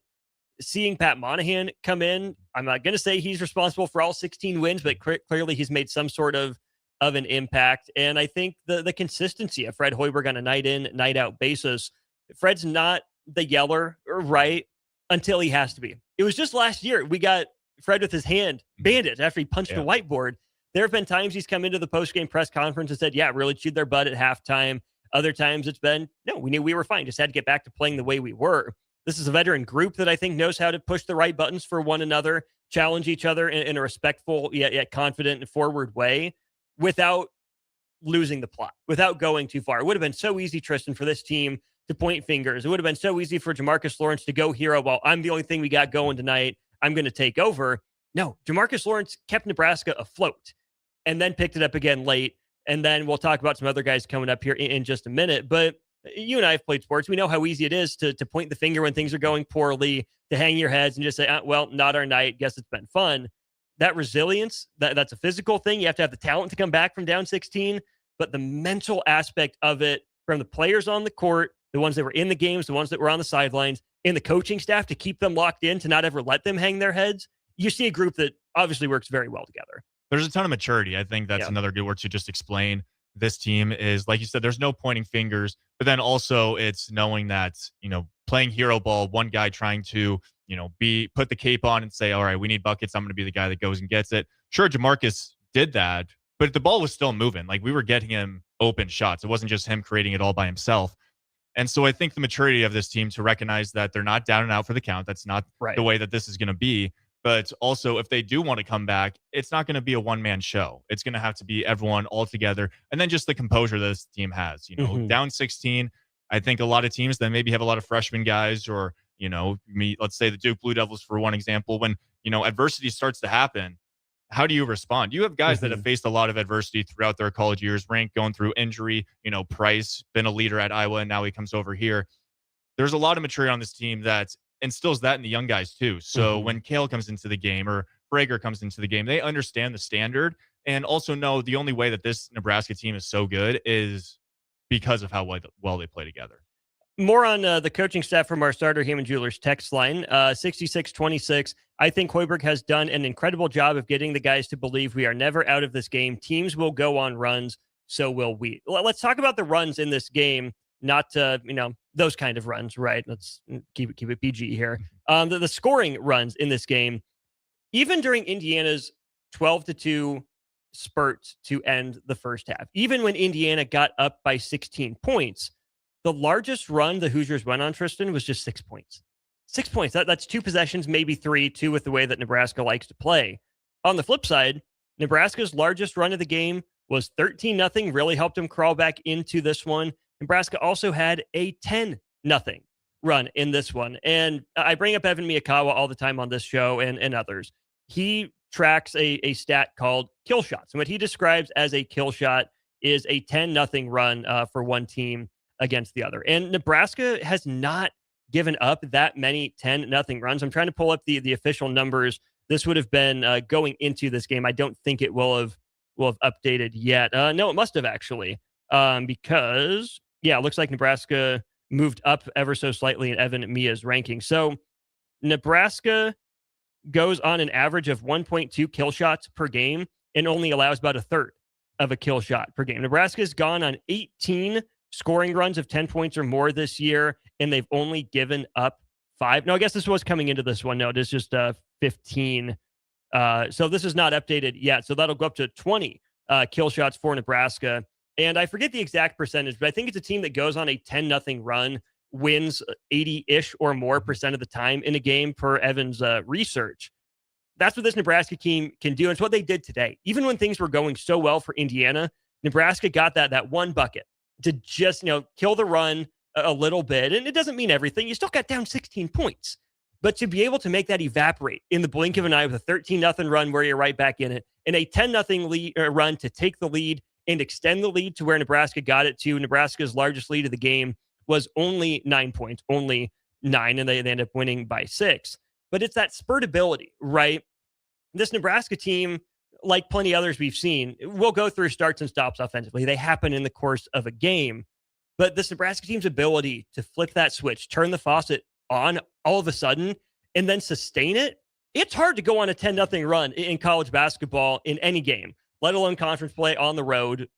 seeing Pat Monahan come in, I'm not going to say he's responsible for all 16 wins, but clearly he's made some sort of an impact. And I think the consistency of Fred Hoiberg on a night in, night out basis, Fred's not the yeller, right, until he has to be. It was just last year we got Fred with his hand bandaged after he punched a whiteboard. There have been times he's come into the post-game press conference and said, yeah, really chewed their butt at halftime. Other times it's been, no, we knew we were fine. Just had to get back to playing the way we were. This is a veteran group that I think knows how to push the right buttons for one another, challenge each other in a respectful yet confident and forward way without losing the plot, without going too far. It would have been so easy, Tristan, for this team to point fingers. It would have been so easy for Jamarcus Lawrence to go hero. Well, I'm the only thing we got going tonight. I'm going to take over. No, Jamarcus Lawrence kept Nebraska afloat and then picked it up again late. And then we'll talk about some other guys coming up here in just a minute. But you and I have played sports. We know how easy it is to point the finger when things are going poorly, to hang your heads and just say, well, not our night. Guess it's been fun. That resilience, that's a physical thing. You have to have the talent to come back from down 16. But the mental aspect of it from the players on the court, the ones that were in the games, the ones that were on the sidelines, and the coaching staff to keep them locked in, to not ever let them hang their heads. You see a group that obviously works very well together. There's a ton of maturity. I think that's another good word to just explain this team is, like you said, there's no pointing fingers, but then also it's knowing that, playing hero ball, one guy trying to, put the cape on and say, all right, we need buckets. I'm going to be the guy that goes and gets it. Sure, Jamarcus did that, but the ball was still moving. Like, we were getting him open shots. It wasn't just him creating it all by himself. And so I think the maturity of this team to recognize that they're not down and out for the count. That's not the way that this is going to be. But also, if they do want to come back, it's not going to be a one-man show. It's going to have to be everyone all together. And then just the composure that this team has. Down 16, I think a lot of teams that maybe have a lot of freshman guys or, let's say the Duke Blue Devils, for one example, when, adversity starts to happen, how do you respond? You have guys that have faced a lot of adversity throughout their college years. Rink going through injury, Price, been a leader at Iowa, and now he comes over here. There's a lot of maturity on this team that instills that in the young guys too. So when Kale comes into the game or Frager comes into the game, they understand the standard and also know the only way that this Nebraska team is so good is because of how well they play together. More on the coaching staff from our Starter Heyman Jewelers text line, 6626. I think Hoiberg has done an incredible job of getting the guys to believe we are never out of this game. Teams will go on runs, so will we. Let's talk about the runs in this game, not, those kind of runs, right? Let's keep it PG here. The scoring runs in this game, even during Indiana's 12-2 spurt to end the first half, even when Indiana got up by 16 points, the largest run the Hoosiers went on, Tristan, was just 6 points. 6 points. That's 2 possessions, maybe 3, 2 with the way that Nebraska likes to play. On the flip side, Nebraska's largest run of the game was 13-0, really helped them crawl back into this one. Nebraska also had a 10-0 run in this one. And I bring up Evan Miyakawa all the time on this show and others. He tracks a stat called kill shots. And what he describes as a kill shot is a 10-0 run for one team against the other. And Nebraska has not given up that many 10-0 runs. I'm trying to pull up the official numbers. This would have been going into this game. I don't think it will have updated yet. No, it must have actually. Because it looks like Nebraska moved up ever so slightly in Evan Mia's ranking. So Nebraska goes on an average of 1.2 kill shots per game and only allows about a third of a kill shot per game. Nebraska's gone on 18 scoring runs of 10 points or more this year, and they've only given up 5. No, I guess this was coming into this one. No, it is just 15. So this is not updated yet. So that'll go up to 20 kill shots for Nebraska. And I forget the exact percentage, but I think it's a team that goes on a 10-0 run, wins 80-ish or more % of the time in a game per Evan's research. That's what this Nebraska team can do. And it's what they did today. Even when things were going so well for Indiana, Nebraska got that one bucket to just, kill the run a little bit. And it doesn't mean everything. You still got down 16 points. But to be able to make that evaporate in the blink of an eye with a 13-0 run where you're right back in it, and a 10-0 lead, run to take the lead and extend the lead to where Nebraska got it to. Nebraska's largest lead of the game was only 9 points, only 9, and they end up winning by 6. But it's that spurtability, right? This Nebraska team, like plenty others we've seen, will go through starts and stops offensively. They happen in the course of a game. But this Nebraska team's ability to flip that switch, turn the faucet on all of a sudden, and then sustain it, it's hard to go on a 10-0 run in college basketball in any game, let alone conference play on the road.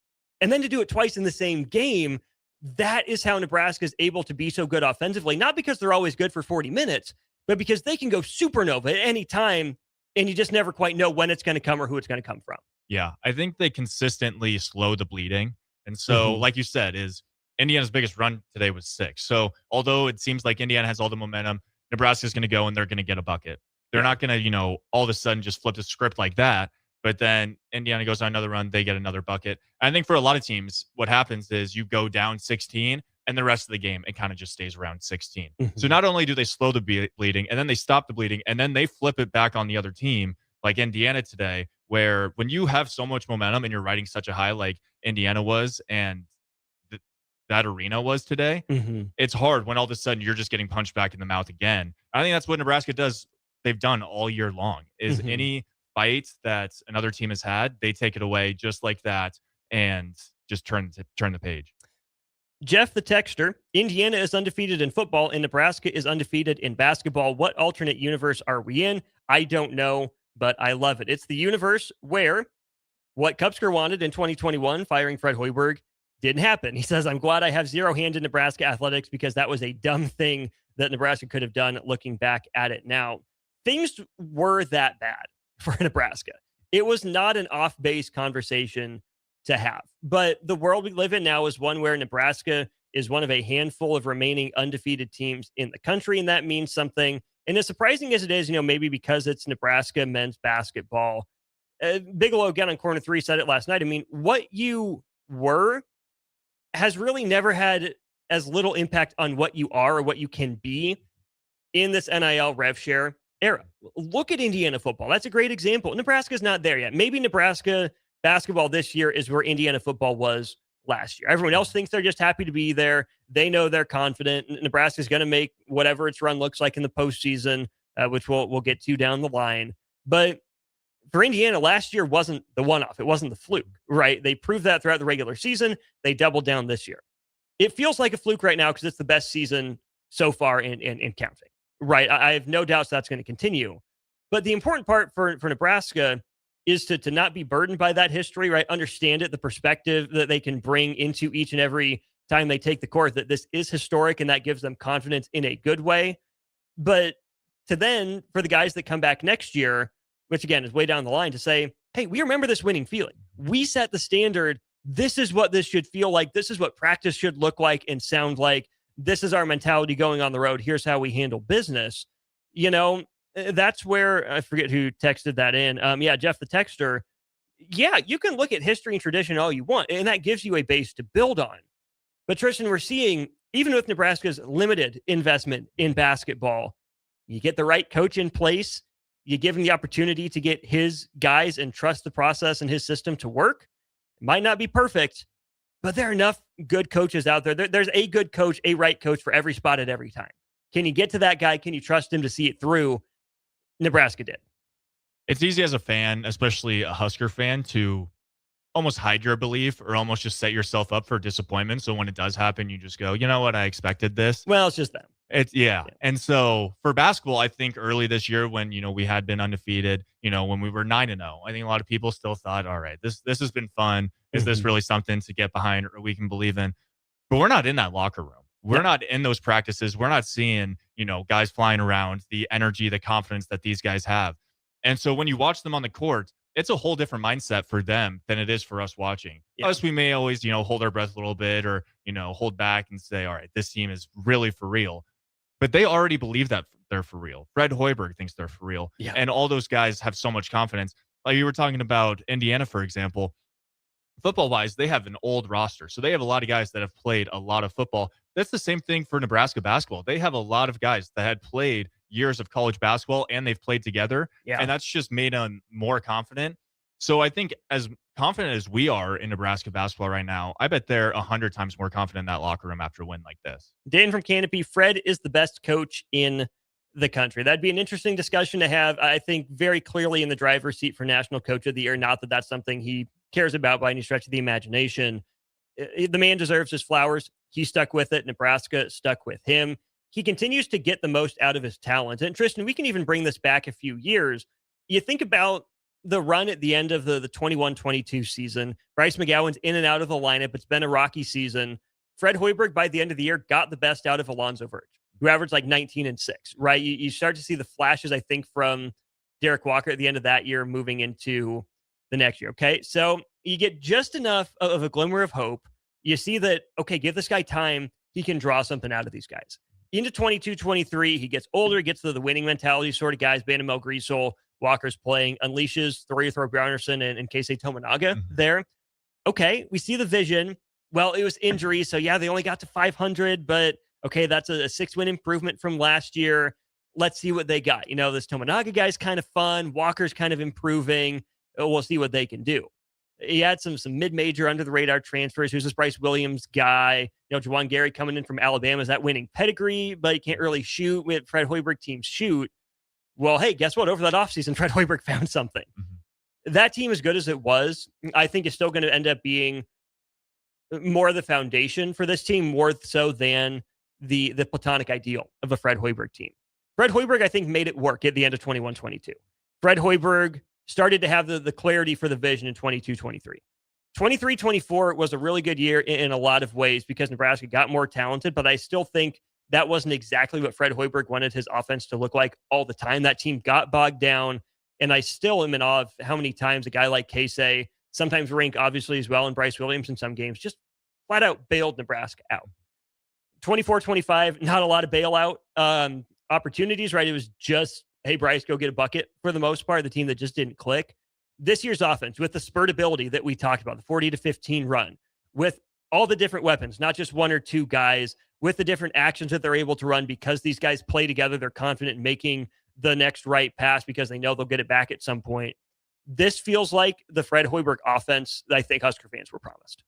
And then to do it twice in the same game, that is how Nebraska is able to be so good offensively, not because they're always good for 40 minutes, but because they can go supernova at any time, and you just never quite know when it's going to come or who it's going to come from. Yeah, I think they consistently slow the bleeding. And so, like you said, is Indiana's biggest run today was 6. So although it seems like Indiana has all the momentum, Nebraska's going to go and they're going to get a bucket. They're not going to, all of a sudden just flip the script like that. But then Indiana goes on another run, they get another bucket. I think for a lot of teams, what happens is you go down 16, and the rest of the game, it kind of just stays around 16. So not only do they slow the bleeding, and then they stop the bleeding, and then they flip it back on the other team, like Indiana today, where when you have so much momentum and you're riding such a high like Indiana was and that arena was today, it's hard when all of a sudden you're just getting punched back in the mouth again. I think that's what Nebraska does. They've done all year long is any fight that another team has had, they take it away just like that and just turn the page. Jeff the Texter, Indiana is undefeated in football and Nebraska is undefeated in basketball. What alternate universe are we in? I don't know, but I love it. It's the universe where what Kupsker wanted in 2021, firing Fred Hoiberg, didn't happen. He says, I'm glad I have zero hand in Nebraska athletics because that was a dumb thing that Nebraska could have done looking back at it now. Things were that bad for Nebraska. It was not an off-base conversation to have. But the world we live in now is one where Nebraska is one of a handful of remaining undefeated teams in the country, and that means something. And as surprising as it is, maybe because it's Nebraska men's basketball, Bigelow again on Corner 3 said it last night. I mean, what you were has really never had as little impact on what you are or what you can be in this NIL rev share era. Look at Indiana football. That's a great example. Nebraska's not there yet. Maybe Nebraska basketball this year is where Indiana football was last year. Everyone else thinks they're just happy to be there. They know they're confident. Nebraska's going to make whatever its run looks like in the postseason, which we'll get to down the line. But for Indiana, last year wasn't the one-off. It wasn't the fluke, right? They proved that throughout the regular season. They doubled down this year. It feels like a fluke right now because it's the best season so far in counting, right? I have no doubts that's going to continue. But the important part for Nebraska is to not be burdened by that history, right? Understand it, the perspective that they can bring into each and every time they take the court, that this is historic and that gives them confidence in a good way. But to then, for the guys that come back next year, which again is way down the line, to say, hey, we remember this winning feeling. We set the standard. This is what this should feel like. This is what practice should look like and sound like. This is our mentality going on the road. Here's how we handle business. That's where, I forget who texted that in. Jeff the Texter. Yeah, you can look at history and tradition all you want, and that gives you a base to build on. But Tristan, we're seeing, even with Nebraska's limited investment in basketball, you get the right coach in place, you give him the opportunity to get his guys and trust the process and his system to work. It might not be perfect, but there are enough good coaches out there. There's a good coach, a right coach for every spot at every time. Can you get to that guy? Can you trust him to see it through? Nebraska did. It's easy as a fan, especially a Husker fan, to almost hide your belief or almost just set yourself up for disappointment. So when it does happen, you just go, you know what? I expected this. Well, it's just them. Yeah. And so for basketball, I think early this year when, we had been undefeated, when we were 9-0, I think a lot of people still thought, all right, this has been fun. Is this really something to get behind or we can believe in? But we're not in that locker room. We're not in those practices. We're not seeing, guys flying around, the energy, the confidence that these guys have. And so when you watch them on the court, it's a whole different mindset for them than it is for us watching. Yeah. Us, we may always, hold our breath a little bit or, hold back and say, all right, this team is really for real. But they already believe that they're for real. Fred Hoiberg thinks they're for real. Yeah. And all those guys have so much confidence. Like you were talking about Indiana, for example. Football-wise, they have an old roster. So they have a lot of guys that have played a lot of football. That's the same thing for Nebraska basketball. They have a lot of guys that had played years of college basketball and they've played together. Yeah. And that's just made them more confident. So I think as confident as we are in Nebraska basketball right now, I bet they're 100 times more confident in that locker room after a win like this. Dan from Canopy, Fred is the best coach in the country. That'd be an interesting discussion to have. I think very clearly in the driver's seat for National Coach of the Year. Not that that's something he cares about by any stretch of the imagination. The man deserves his flowers. He stuck with it. Nebraska stuck with him. He continues to get the most out of his talent. And Tristan, we can even bring this back a few years. You think about the run at the end of the 21-22 season. Bryce McGowan's in and out of the lineup. It's been a rocky season. Fred Hoiberg, by the end of the year, got the best out of Alonzo Verge, who averaged like 19-6, right? You start to see the flashes, I think, from Derek Walker at the end of that year moving into the next year, okay? So you get just enough of a glimmer of hope. You see that, okay, give this guy time. He can draw something out of these guys. Into 22-23, he gets older, he gets to the winning mentality sort of guys, Banamel Griesel, Walker's playing, unleashes Thor Bjarnason and Keisei Tominaga there. Okay, we see the vision. Well, it was injury, so yeah, they only got to 500, but okay, that's a 6-win improvement from last year. Let's see what they got. This Tominaga guy's kind of fun. Walker's kind of improving. We'll see what they can do. He had some mid-major under-the-radar transfers. Who's this Bryce Williams guy? Juwan Gary coming in from Alabama. Is that winning pedigree? But he can't really shoot with Fred Hoiberg teams shoot. Well, hey, guess what? Over that offseason, Fred Hoiberg found something. That team, as good as it was, I think is still going to end up being more of the foundation for this team, more so than the platonic ideal of a Fred Hoiberg team. Fred Hoiberg, I think, made it work at the end of 21-22. Fred Hoiberg started to have the clarity for the vision in 22-23. 23-24 was a really good year in a lot of ways because Nebraska got more talented, but I still think that wasn't exactly what Fred Hoiberg wanted his offense to look like all the time. That team got bogged down, and I still am in awe of how many times a guy like Keisei, sometimes Rink obviously as well, and Bryce Williams in some games, just flat out bailed Nebraska out. 24-25, not a lot of bailout opportunities, right? It was just, hey, Bryce, go get a bucket for the most part, the team that just didn't click. This year's offense, with the spurtability that we talked about, the 40-15 run, with all the different weapons, not just one or two guys, with the different actions that they're able to run because these guys play together, they're confident in making the next right pass because they know they'll get it back at some point. This feels like the Fred Hoiberg offense that I think Husker fans were promised.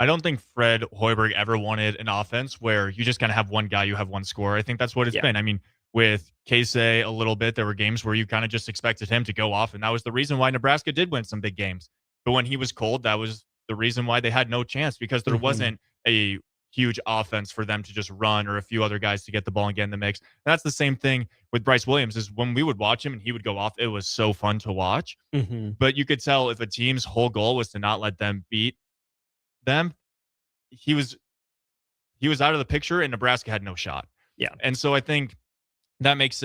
I don't think Fred Hoiberg ever wanted an offense where you just kind of have one guy, you have one scorer. I think that's what it's been. I mean, with Keisei a little bit, there were games where you kind of just expected him to go off, and that was the reason why Nebraska did win some big games. But when he was cold, that was the reason why they had no chance because there wasn't a huge offense for them to just run or a few other guys to get the ball and get in the mix. And that's the same thing with Bryce Williams is when we would watch him and he would go off, it was so fun to watch. But you could tell if a team's whole goal was to not let them beat them, he was out of the picture and Nebraska had no shot. Yeah. And so I think that makes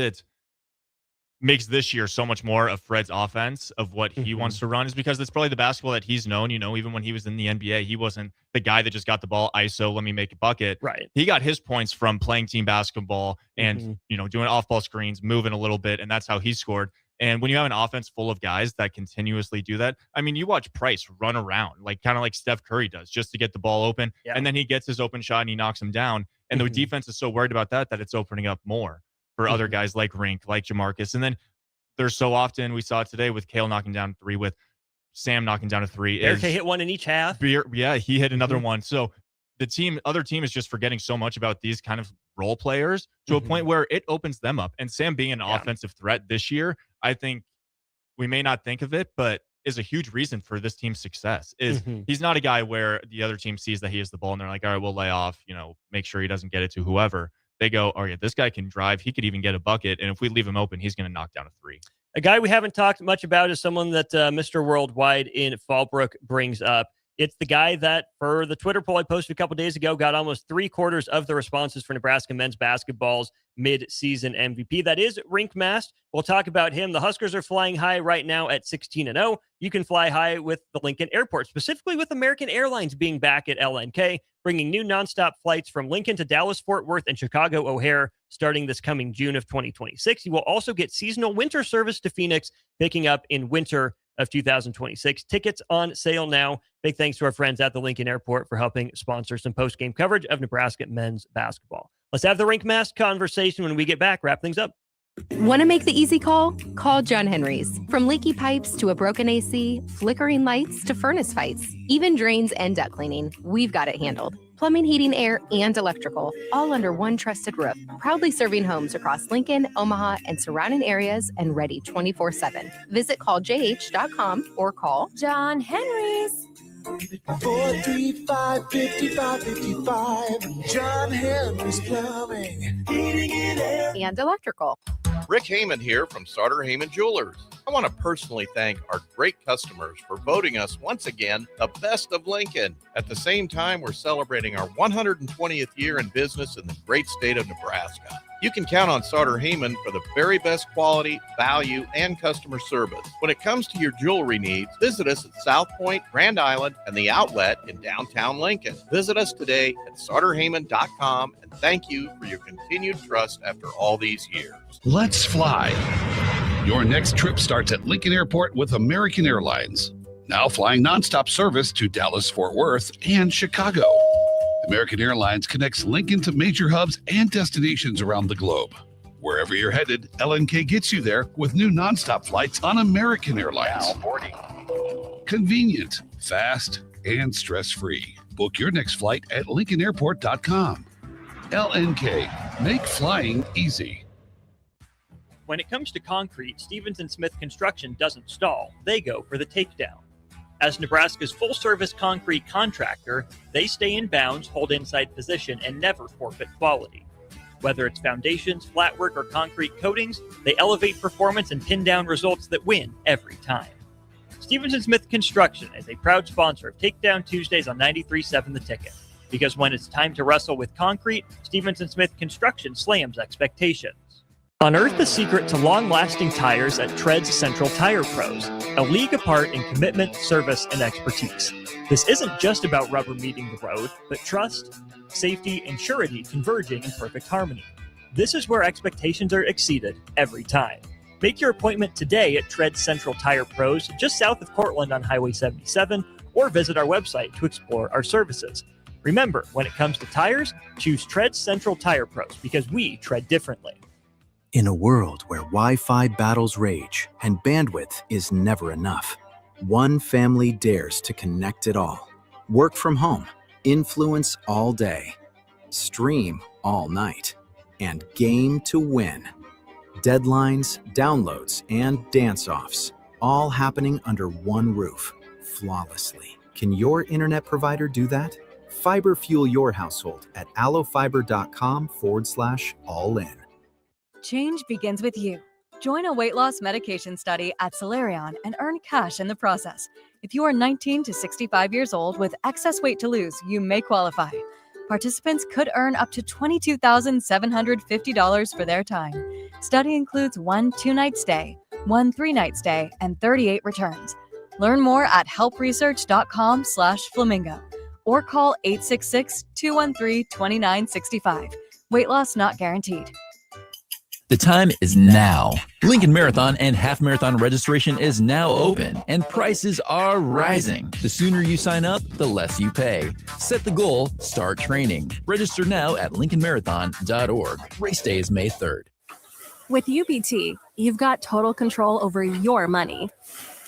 this year so much more of Fred's offense of what he wants to run is because it's probably the basketball that he's known. Even when he was in the NBA, he wasn't the guy that just got the ball, ISO, let me make a bucket. Right. He got his points from playing team basketball and, doing off-ball screens, moving a little bit, and that's how he scored. And when you have an offense full of guys that continuously do that, I mean, you watch Price run around, kind of like Steph Curry does, just to get the ball open. Yeah. And then he gets his open shot and he knocks him down. And the defense is so worried about that it's opening up more for other guys like Rink, like Jamarcus. And then there's so often, we saw it today with Kale knocking down 3, with Sam knocking down a 3. Eric hit one in each half. Yeah, he hit another one. So the other team is just forgetting so much about these kind of role players to a point where it opens them up. And Sam being an offensive threat this year, I think we may not think of it, but is a huge reason for this team's success. He's not a guy where the other team sees that he has the ball and they're like, all right, we'll lay off, make sure he doesn't get it to whoever. They go, oh yeah, this guy can drive. He could even get a bucket. And if we leave him open, he's going to knock down a 3. A guy we haven't talked much about is someone that Mr. Worldwide in Fallbrook brings up. It's the guy that, for the Twitter poll I posted a couple days ago, got almost 3/4 of the responses for Nebraska men's basketball's mid-season MVP. That is Rink Mast. We'll talk about him. The Huskers are flying high right now at 16-0. You can fly high with the Lincoln Airport, specifically with American Airlines being back at LNK, bringing new nonstop flights from Lincoln to Dallas, Fort Worth, and Chicago O'Hare starting this coming June of 2026. You will also get seasonal winter service to Phoenix, picking up in winter of 2026. Tickets on sale now. Big thanks to our friends at the Lincoln Airport for helping sponsor some post-game coverage of Nebraska men's basketball. Let's have the Rink Mast conversation when we get back. Wrap things up. Want to make the easy call? Call John Henry's. From leaky pipes to a broken AC, flickering lights to furnace fights, even drains and duct cleaning, we've got it handled. Plumbing, heating, air, and electrical, all under one trusted roof. Proudly serving homes across Lincoln, Omaha, and surrounding areas, and ready 24/7. Visit calljh.com or call John Henry's. 435-5555. John Henry's Plumbing, Heating and Air, and Electrical. Rick Heyman here from Sartor Heyman Jewelers. I want to personally thank our great customers for voting us once again the best of Lincoln. At the same time, we're celebrating our 120th year in business in the great state of Nebraska. You can count on Sartor Heyman for the very best quality, value, and customer service. When it comes to your jewelry needs, visit us at South Point, Grand Island, and the Outlet in downtown Lincoln. Visit us today at SartorHeyman.com, and thank you for your continued trust after all these years. Let's fly. Your next trip starts at Lincoln Airport with American Airlines. Now flying nonstop service to Dallas, Fort Worth, and Chicago. American Airlines connects Lincoln to major hubs and destinations around the globe. Wherever you're headed, LNK gets you there with new nonstop flights on American Airlines. Now boarding. Convenient, fast, and stress-free. Book your next flight at LincolnAirport.com. LNK, make flying easy. When it comes to concrete, Stevens & Smith Construction doesn't stall. They go for the takedown. As Nebraska's full-service concrete contractor, they stay in bounds, hold inside position, and never forfeit quality. Whether it's foundations, flatwork, or concrete coatings, they elevate performance and pin down results that win every time. Stevens & Smith Construction is a proud sponsor of Takedown Tuesdays on 93.7 The Ticket. Because when it's time to wrestle with concrete, Stevens & Smith Construction slams expectations. Unearth the secret to long-lasting tires at Tread's Central Tire Pros, a league apart in commitment, service, and expertise. This isn't just about rubber meeting the road, but trust, safety, and surety converging in perfect harmony. This is where expectations are exceeded every time. Make your appointment today at Tread Central Tire Pros, just south of Cortland on Highway 77, or visit our website to explore our services. Remember, when it comes to tires, choose Tread Central Tire Pros because we tread differently. In a world where Wi-Fi battles rage and bandwidth is never enough, one family dares to connect it all. Work from home, influence all day, stream all night, and game to win. Deadlines, downloads, and dance-offs, all happening under one roof, flawlessly. Can your internet provider do that? Fiber fuel your household at allofiber.com/all-in. Change begins with you. Join a weight loss medication study at Solarion and earn cash in the process. If you are 19 to 65 years old with excess weight to lose, you may qualify. Participants could earn up to $22,750 for their time. Study includes 1 2-night stay, 1 3-night stay, and 38 returns. Learn more at helpresearch.com/flamingo or call 866-213-2965. Weight loss not guaranteed. The time is now. Lincoln Marathon and Half Marathon registration is now open, and prices are rising. The sooner you sign up, the less you pay. Set the goal, start training. Register now at lincolnmarathon.org. Race day is May 3rd. With UBT, you've got total control over your money.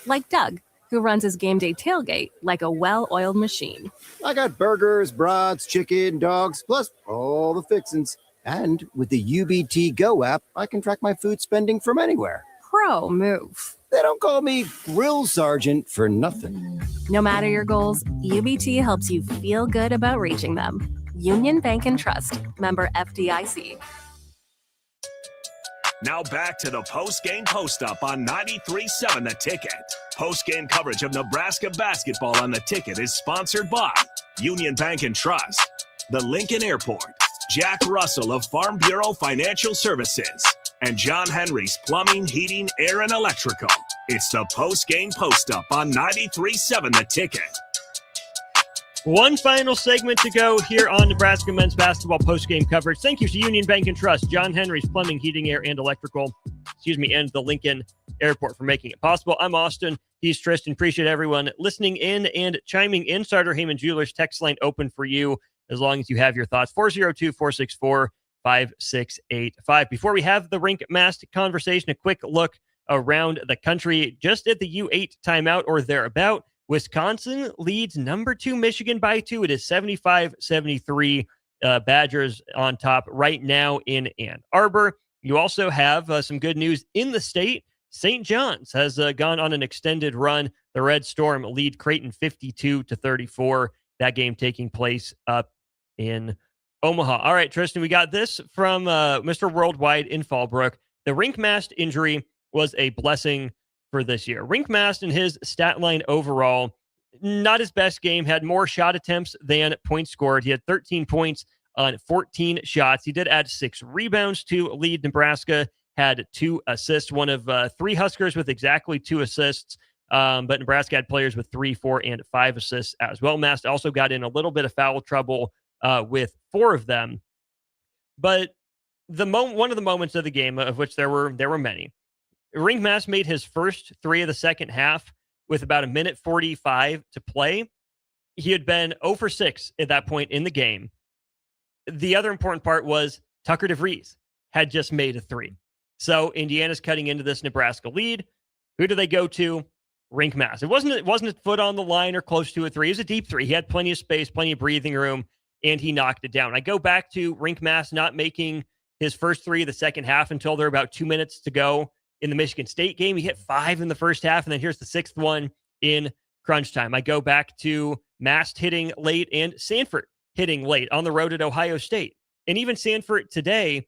Like Doug, who runs his game day tailgate like a well-oiled machine. I got burgers, brats, chicken, dogs, plus all the fixins. And with the UBT Go app, I can track my food spending from anywhere. Pro move. They don't call me Grill Sergeant for nothing. No matter your goals, UBT helps you feel good about reaching them. Union Bank and Trust. Member FDIC. Now back to the post-game post-up on 93.7 The Ticket. Post-game coverage of Nebraska basketball on The Ticket is sponsored by Union Bank and Trust, the Lincoln Airport, Jack Russell of Farm Bureau Financial Services, and John Henry's Plumbing, Heating, Air, and Electrical. It's the post-game post-up on 93.7 The Ticket. One final segment to go here on Nebraska men's basketball post-game coverage. Thank you to Union Bank and Trust, John Henry's Plumbing, Heating, Air, and Electrical, and the Lincoln Airport for making it possible. I'm Austin. He's Tristan. Appreciate everyone listening in and chiming in. Sartor Heyman Jewelers text line open for you as long as you have your thoughts. 402-464-5685. Before we have the Rink Mast conversation, a quick look around the country. Just at the U8 timeout or thereabout, Wisconsin leads number 2 Michigan by 2. It is 75-73. Badgers on top right now in Ann Arbor. You also have some good news in the state. St. John's has gone on an extended run. The Red Storm lead Creighton 52-34. That game taking place up in Omaha. All right, Tristan, we got this from Mr. Worldwide in Fallbrook. The Rink Mast injury was a blessing for this year. Rink Mast in his stat line overall, not his best game, had more shot attempts than points scored. He had 13 points on 14 shots. He did add 6 rebounds to lead Nebraska, had 2 assists, one of 3 Huskers with exactly 2 assists. But Nebraska had players with 3, 4, and 5 assists as well. Mast also got in a little bit of foul trouble with 4 of them. But one of the moments of the game, of which there were many, Rink Mast made his first three of the second half with about a minute 45 to play. He had been 0 for 6 at that point in the game. The other important part was Tucker DeVries had just made a three. So Indiana's cutting into this Nebraska lead. Who do they go to? Rink Mast. It wasn't a foot on the line or close to a three. It was a deep three. He had plenty of space, plenty of breathing room, and he knocked it down. I go back to Rink Mast not making his first three of the second half until there were about 2 minutes to go in the Michigan State game. He hit 5 in the first half, and then here's the 6th one in crunch time. I go back to Mast hitting late and Sanford hitting late on the road at Ohio State. And even Sanford today,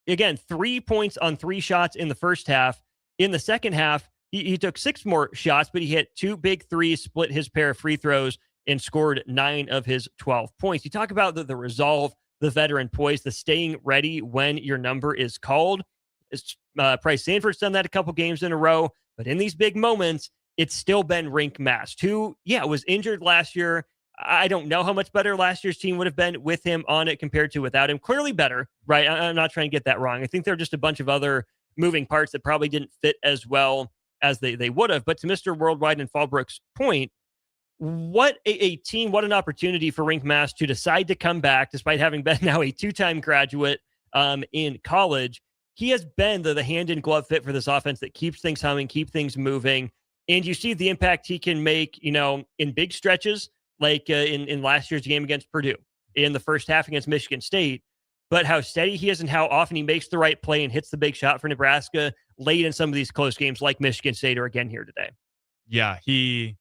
again, 3 points on 3 shots in the first half. In the second half, he took 6 more shots, but he hit 2 big threes, split his pair of free throws, and scored 9 of his 12 points. You talk about the resolve, the veteran poise, the staying ready when your number is called. Price Sanford's done that a couple games in a row, but in these big moments, it's still been Rink Mast, who, was injured last year. I don't know how much better last year's team would have been with him on it compared to without him. Clearly better, right? I'm not trying to get that wrong. I think there are just a bunch of other moving parts that probably didn't fit as well as they would have. But to Mr. Worldwide and Fallbrook's point, what a team, what an opportunity for Rink Mast to decide to come back despite having been now a 2-time graduate in college. He has been the hand-in-glove fit for this offense that keeps things humming, keep things moving. And you see the impact he can make, in big stretches, like in last year's game against Purdue, in the first half against Michigan State. But how steady he is and how often he makes the right play and hits the big shot for Nebraska late in some of these close games like Michigan State or again here today. Yeah, he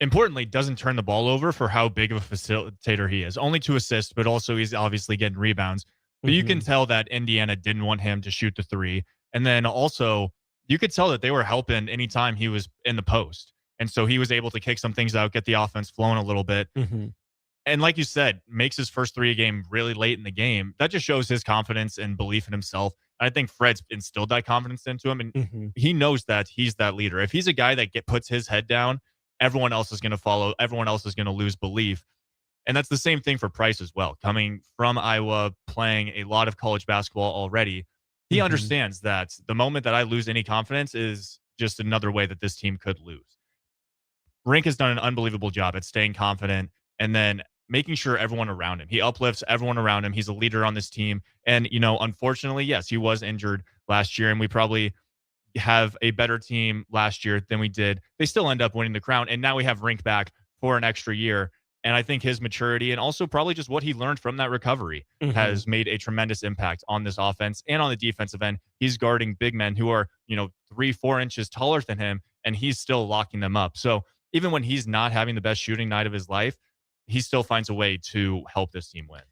importantly doesn't turn the ball over for how big of a facilitator he is. Only 2 assists, but also he's obviously getting rebounds. But you can tell that Indiana didn't want him to shoot the 3. And then also you could tell that they were helping anytime he was in the post. And so he was able to kick some things out, get the offense flowing a little bit. And like you said, makes his first 3 a game really late in the game. That just shows his confidence and belief in himself. I think Fred's instilled that confidence into him, and he knows that he's that leader. If he's a guy that puts his head down, everyone else is going to follow. Everyone else is going to lose belief. And that's the same thing for Price as well. Coming from Iowa, playing a lot of college basketball already, he understands that the moment that I lose any confidence is just another way that this team could lose. Rink has done an unbelievable job at staying confident and then making sure everyone around him. He uplifts everyone around him. He's a leader on this team. And, unfortunately, yes, he was injured last year, and we probably have a better team last year than we did. They still end up winning the crown, and now we have Rink back for an extra year. And I think his maturity and also probably just what he learned from that recovery has made a tremendous impact on this offense and on the defensive end. He's guarding big men who are, 3-4 inches taller than him, and he's still locking them up. So even when he's not having the best shooting night of his life, he still finds a way to help this team win.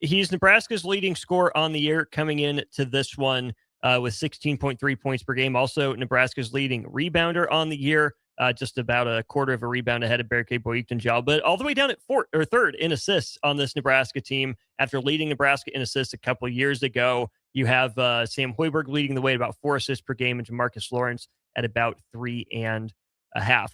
He's Nebraska's leading scorer on the year coming in to this one with 16.3 points per game. Also, Nebraska's leading rebounder on the year, just about a quarter of a rebound ahead of Barricade Boyuktengel, but all the way down at 3rd in assists on this Nebraska team. After leading Nebraska in assists a couple of years ago, you have Sam Hoiberg leading the way at about 4 assists per game, and Jamarcus Lawrence at about 3.5.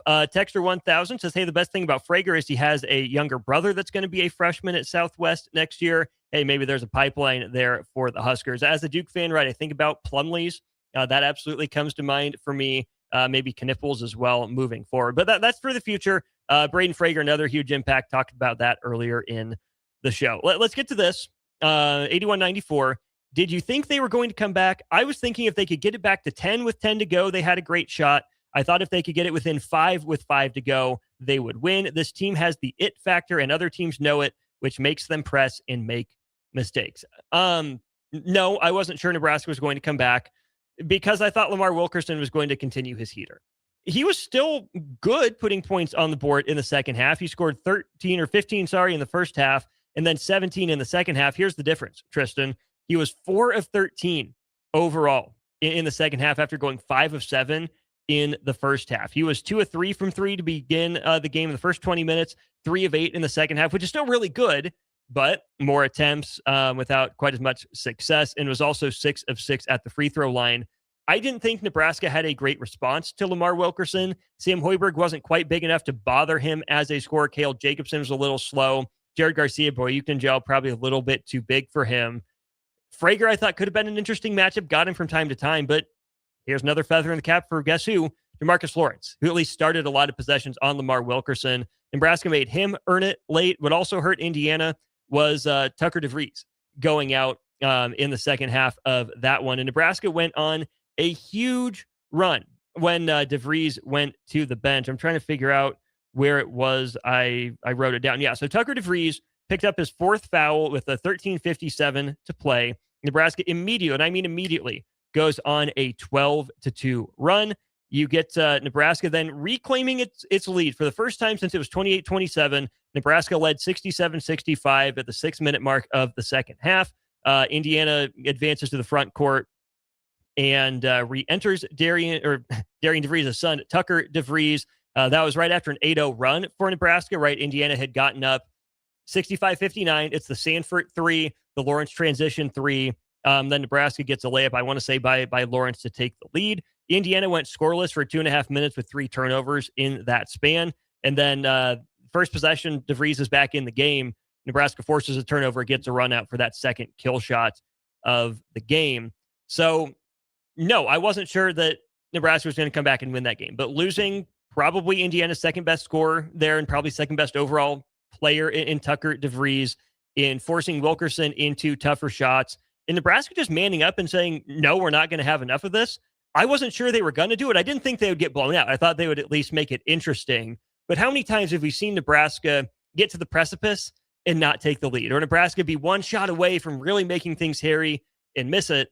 Texter 1000 says, hey, the best thing about Frager is he has a younger brother that's going to be a freshman at Southwest next year. Hey, maybe there's a pipeline there for the Huskers. As a Duke fan, right, I think about Plumlee's. That absolutely comes to mind for me. Maybe Knipples as well moving forward. But that's for the future. Braden Frager, another huge impact. Talked about that earlier in the show. Let's get to this. 8194. Did you think they were going to come back? I was thinking if they could get it back to 10 with 10 to go, they had a great shot. I thought if they could get it within 5 with 5 to go, they would win. This team has the it factor, and other teams know it, which makes them press and make mistakes. No, I wasn't sure Nebraska was going to come back because I thought Lamar Wilkerson was going to continue his heater. He was still good putting points on the board in the second half. He scored 15 in the first half and then 17 in the second half. Here's the difference, Tristan. He was 4 of 13 overall in the second half after going 5 of 7 in the first half. He was 2 of 3 from 3 to begin the game in the first 20 minutes, 3 of 8 in the second half, which is still really good, but more attempts without quite as much success, and was also 6 of 6 at the free throw line. I didn't think Nebraska had a great response to Lamar Wilkerson. Sam Hoiberg wasn't quite big enough to bother him as a scorer. Cale Jacobson was a little slow. Jared Garcia, Boyuktengel, probably a little bit too big for him. Frager, I thought, could have been an interesting matchup, got him from time to time, but here's another feather in the cap for guess who? Jamarcus Lawrence, who at least started a lot of possessions on Lamar Wilkerson. Nebraska made him earn it late. What also hurt Indiana was Tucker DeVries going out in the second half of that one. And Nebraska went on a huge run when DeVries went to the bench. I'm trying to figure out where it was. I wrote it down. Yeah, so Tucker DeVries picked up his fourth foul with a 13:57 to play. Nebraska immediately, and I mean immediately, goes on a 12-2 run. You get Nebraska then reclaiming its lead for the first time since it was 28-27. Nebraska led 67-65 at the 6-minute mark of the second half. Indiana advances to the front court and re-enters Darian DeVries' son, Tucker DeVries. That was right after an 8-0 run for Nebraska, right? Indiana had gotten up 65-59. It's the Sanford 3, the Lawrence transition 3. Then Nebraska gets a layup, I want to say, by Lawrence to take the lead. Indiana went scoreless for 2.5 minutes with 3 turnovers in that span. And then first possession, DeVries is back in the game. Nebraska forces a turnover, gets a run out for that second kill shot of the game. So, no, I wasn't sure that Nebraska was going to come back and win that game. But losing probably Indiana's second best scorer there and probably second best overall player in Tucker DeVries, in forcing Wilkerson into tougher shots, and Nebraska just manning up and saying, no, we're not going to have enough of this. I wasn't sure they were going to do it. I didn't think they would get blown out. I thought they would at least make it interesting. But how many times have we seen Nebraska get to the precipice and not take the lead? Or Nebraska be one shot away from really making things hairy and miss it?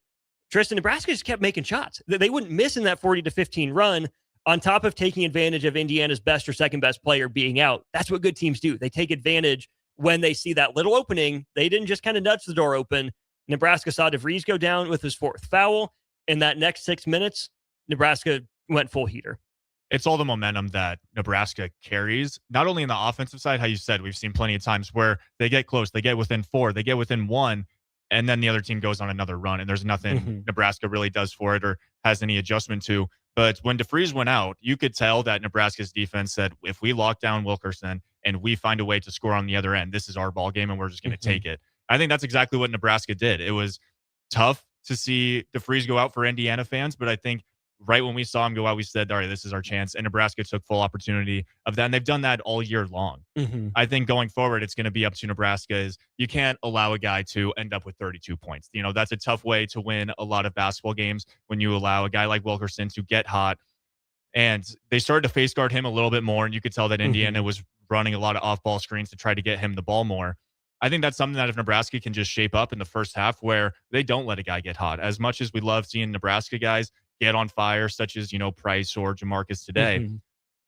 Tristan, Nebraska just kept making shots. They wouldn't miss in that 40-15 run on top of taking advantage of Indiana's best or second best player being out. That's what good teams do. They take advantage when they see that little opening. They didn't just kind of nudge the door open. Nebraska saw DeVries go down with his fourth foul. In that next 6 minutes, Nebraska went full heater. It's all the momentum that Nebraska carries, not only in the offensive side, how you said, we've seen plenty of times where they get close, they get within 4, they get within 1, and then the other team goes on another run, and there's nothing Nebraska really does for it or has any adjustment to. But when DeVries went out, you could tell that Nebraska's defense said, if we lock down Wilkerson and we find a way to score on the other end, this is our ball game, and we're just going to take it. I think that's exactly what Nebraska did. It was tough to see DeVries go out for Indiana fans, but I think right when we saw him go out, we said, all right, this is our chance. And Nebraska took full opportunity of that. And they've done that all year long. I think going forward, it's going to be up to Nebraska. Is you can't allow a guy to end up with 32 points. You know, that's a tough way to win a lot of basketball games when you allow a guy like Wilkerson to get hot. And they started to face guard him a little bit more. And you could tell that Indiana was running a lot of off-ball screens to try to get him the ball more. I think that's something that if Nebraska can just shape up in the first half where they don't let a guy get hot, as much as we love seeing Nebraska guys get on fire, such as, you know, Price or Jamarcus today,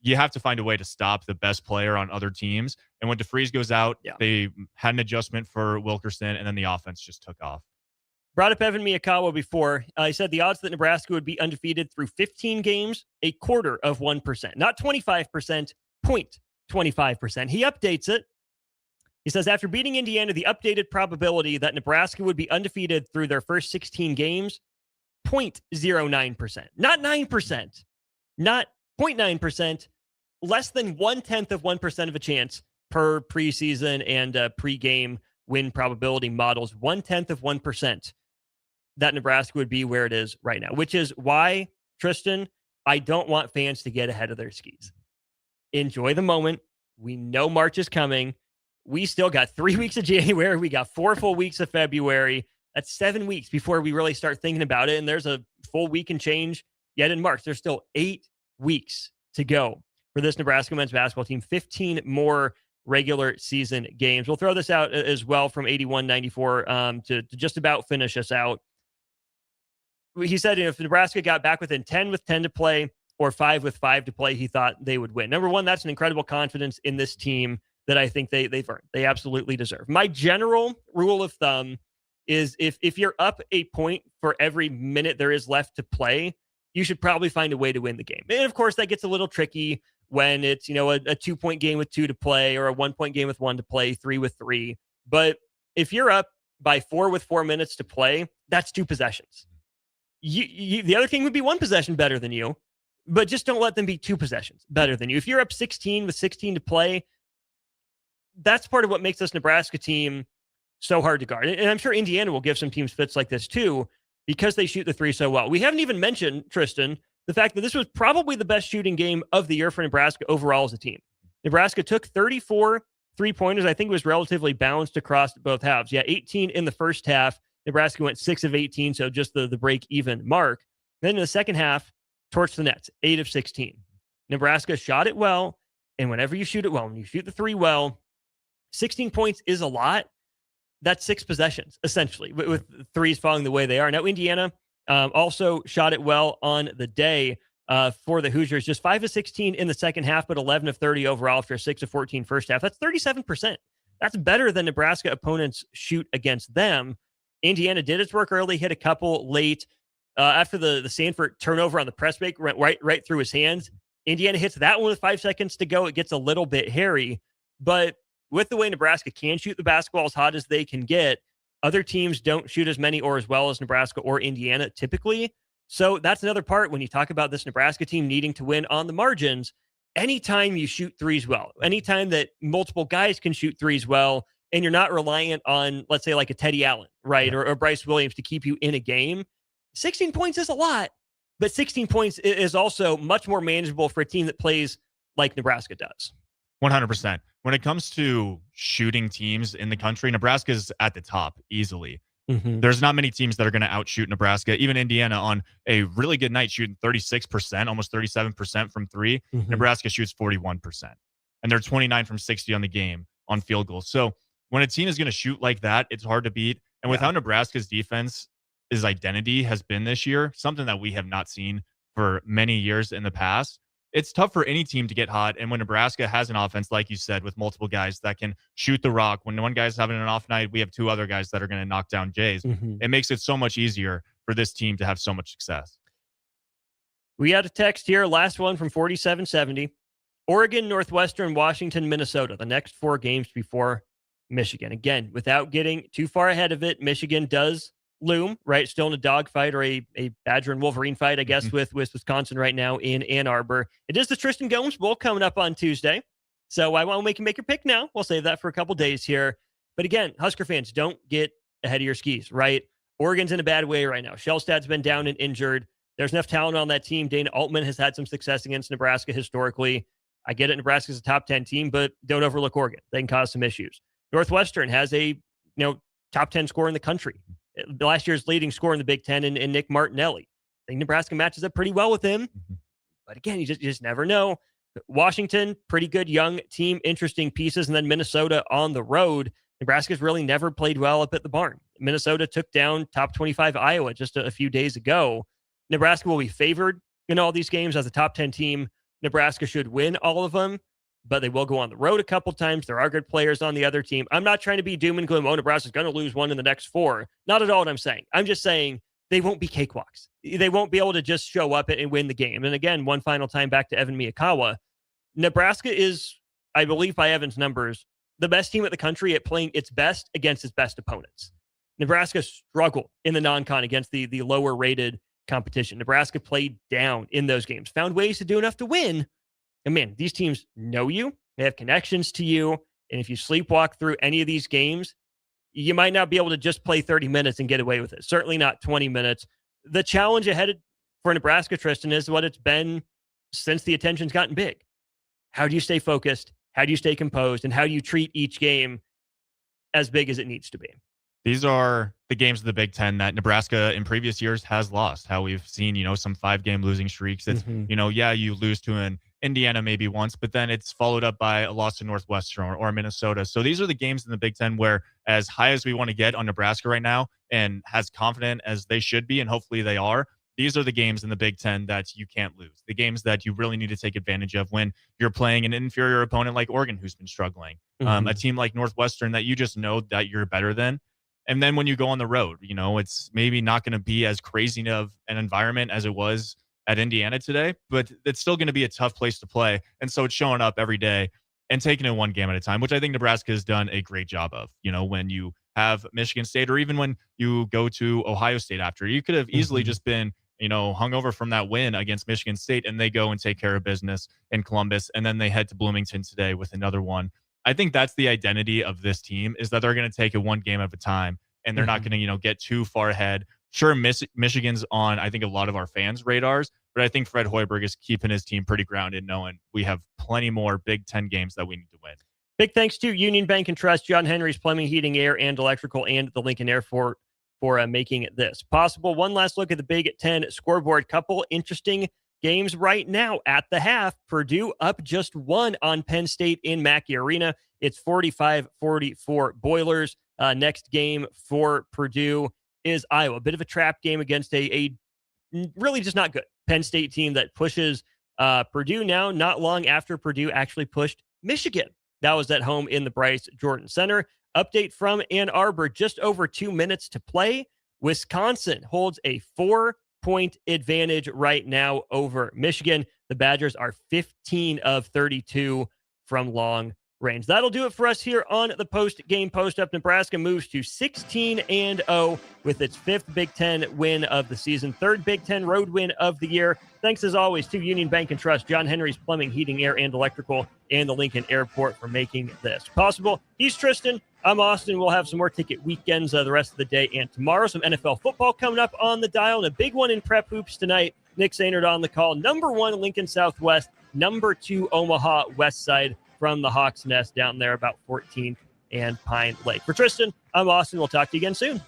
you have to find a way to stop the best player on other teams. And when DeVries goes out, they had an adjustment for Wilkerson, and then the offense just took off. Brought up Evan Miyakawa before. He said the odds that Nebraska would be undefeated through 15 games, 0.25%. Not 25%, 0.25%. He updates it. He says, after beating Indiana, the updated probability that Nebraska would be undefeated through their first 16 games, 0.09%. Not 9%. Not 0.9%. Less than 0.1% of a chance per preseason and pregame win probability models. 0.1% that Nebraska would be where it is right now, which is why, Tristan, I don't want fans to get ahead of their skis. Enjoy the moment. We know March is coming. We still got 3 weeks of January. We got 4 full weeks of February. That's 7 weeks before we really start thinking about it. And there's a full week and change yet in March. There's still 8 weeks to go for this Nebraska men's basketball team. 15 more regular season games. We'll throw this out as well from 81-94 to just about finish us out. He said, you know, if Nebraska got back within 10 with 10 to play or 5 with 5 to play, he thought they would win. Number one, that's an incredible confidence in this team that I think they've earned. They absolutely deserve. My general rule of thumb is if you're up a point for every minute there is left to play, you should probably find a way to win the game. And of course, that gets a little tricky when it's, you know, a 2-point game with 2 to play or a 1-point game with 1 to play, 3 with 3. But if you're up by 4 with 4 minutes to play, that's 2 possessions. The other team would be 1 possession better than you, but just don't let them be 2 possessions better than you. If you're up 16 with 16 to play, that's part of what makes this Nebraska team so hard to guard. And I'm sure Indiana will give some teams fits like this too, because they shoot the three so well. We haven't even mentioned, Tristan, the fact that this was probably the best shooting game of the year for Nebraska overall as a team. Nebraska took 34 3-pointers. I think it was relatively balanced across both halves. Yeah, 18 in the first half. Nebraska went 6 of 18, so just the break-even mark. Then in the second half, torched the nets, 8 of 16. Nebraska shot it well, and whenever you shoot it well, when you shoot the three well, 16 points is a lot. That's 6 possessions, essentially, with threes falling the way they are. Now, Indiana also shot it well on the day for the Hoosiers. Just 5 of 16 in the second half, but 11 of 30 overall after a 6 of 14 first half. That's 37%. That's better than Nebraska opponents shoot against them. Indiana did its work early, hit a couple late. After the Sanford turnover on the press break, went right through his hands. Indiana hits that one with 5 seconds to go. It gets a little bit hairy, but with the way Nebraska can shoot the basketball as hot as they can get, other teams don't shoot as many or as well as Nebraska or Indiana typically. So that's another part when you talk about this Nebraska team needing to win on the margins. Anytime you shoot threes well, anytime that multiple guys can shoot threes well, and you're not reliant on, let's say, like a Teddy Allen, right, or Bryce Williams to keep you in a game, 16 points is a lot, but 16 points is also much more manageable for a team that plays like Nebraska does. 100%. When it comes to shooting teams in the country, Nebraska is at the top easily. Mm-hmm. There's not many teams that are going to outshoot Nebraska. Even Indiana on a really good night shooting 36%, almost 37% from three. Mm-hmm. Nebraska shoots 41%. And they're 29 from 60 on the game on field goals. So when a team is going to shoot like that, it's hard to beat. And with how Nebraska's defense, his identity has been this year, something that we have not seen for many years in the past, it's tough for any team to get hot. And when Nebraska has an offense, like you said, with multiple guys that can shoot the rock, when one guy's having an off night, we have 2 other guys that are going to knock down Jays. Mm-hmm. It makes it so much easier for this team to have so much success. We had a text here, last one from 4770. Oregon, Northwestern, Washington, Minnesota, the next 4 games before Michigan. Again, without getting too far ahead of it, Michigan does loom, right? Still in a dogfight or a Badger and Wolverine fight, I guess, with Wisconsin right now in Ann Arbor. It is the Tristan Gomes Bowl coming up on Tuesday. So I want to make your pick now. We'll save that for a couple days here. But again, Husker fans, don't get ahead of your skis, right? Oregon's in a bad way right now. Shellstad's been down and injured. There's enough talent on that team. Dana Altman has had some success against Nebraska historically. I get it. Nebraska's a top 10 team, but don't overlook Oregon. They can cause some issues. Northwestern has a top 10 scorer in the country. Last year's leading scorer in the Big Ten in Nick Martinelli. I think Nebraska matches up pretty well with him. Mm-hmm. But again, you just never know. Washington, pretty good young team, interesting pieces. And then Minnesota on the road. Nebraska's really never played well up at the barn. Minnesota took down top 25 Iowa just a few days ago. Nebraska will be favored in all these games as a top 10 team. Nebraska should win all of them, but they will go on the road a couple times. There are good players on the other team. I'm not trying to be doom and gloom. Oh, Nebraska's going to lose one in the next 4. Not at all what I'm saying. I'm just saying they won't be cakewalks. They won't be able to just show up and win the game. And again, one final time back to Evan Miyakawa. Nebraska is, I believe by Evan's numbers, the best team in the country at playing its best against its best opponents. Nebraska struggled in the non-con against the lower rated competition. Nebraska played down in those games, found ways to do enough to win. And man, these teams know you. They have connections to you. And if you sleepwalk through any of these games, you might not be able to just play 30 minutes and get away with it. Certainly not 20 minutes. The challenge ahead for Nebraska, Tristan, is what it's been since the attention's gotten big. How do you stay focused? How do you stay composed? And how do you treat each game as big as it needs to be? These are the games of the Big Ten that Nebraska in previous years has lost. How we've seen, some 5-game losing streaks. It's, you lose to an Indiana maybe once, but then it's followed up by a loss to Northwestern or Minnesota. So these are the games in the Big Ten where, as high as we want to get on Nebraska right now and as confident as they should be, and hopefully they are, these are the games in the Big Ten that you can't lose. The games that you really need to take advantage of when you're playing an inferior opponent like Oregon, who's been struggling, a team like Northwestern that you just know that you're better than. And then when you go on the road, it's maybe not going to be as crazy of an environment as it was at Indiana today, but it's still going to be a tough place to play. And so it's showing up every day and taking it one game at a time, which I think Nebraska has done a great job of. When you have Michigan State, or even when you go to Ohio State after, you could have easily just been, hung over from that win against Michigan State, and they go and take care of business in Columbus. And then they head to Bloomington today with another one. I think that's the identity of this team, is that they're going to take it one game at a time, and they're not going to, get too far ahead sure, Michigan's on, I think, a lot of our fans' radars, but I think Fred Hoiberg is keeping his team pretty grounded, knowing we have plenty more Big Ten games that we need to win. Big thanks to Union Bank and Trust, John Henry's Plumbing, Heating, Air, and Electrical, and the Lincoln Airport for making this possible. One last look at the Big Ten scoreboard. Couple interesting games right now at the half. Purdue up just 1 on Penn State in Mackey Arena. It's 45-44 Boilers. Next game for Purdue is Iowa. A bit of a trap game against a really just not good Penn State team that pushes Purdue now, not long after Purdue actually pushed Michigan. That was at home in the Bryce Jordan Center. Update from Ann Arbor, just over 2 minutes to play. Wisconsin holds a 4-point advantage right now over Michigan. The Badgers are 15 of 32 from long range. That'll do it for us here on the post-game post-up. Nebraska moves to 16-0 with its 5th Big Ten win of the season, 3rd Big Ten road win of the year. Thanks, as always, to Union Bank and Trust, John Henry's Plumbing, Heating, Air, and Electrical, and the Lincoln Airport for making this possible. He's Tristan. I'm Austin. We'll have some more ticket weekends the rest of the day and tomorrow. Some NFL football coming up on the dial, and a big one in prep hoops tonight. Nick Sainert on the call. Number 1, Lincoln Southwest. Number 2, Omaha West Side, from the Hawks Nest down there about 14th and Pine Lake. For Tristan, I'm Austin. We'll talk to you again soon.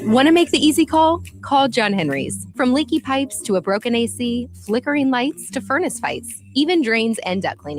Want to make the easy call? Call John Henry's. From leaky pipes to a broken AC, flickering lights to furnace fights, even drains and duct cleaning.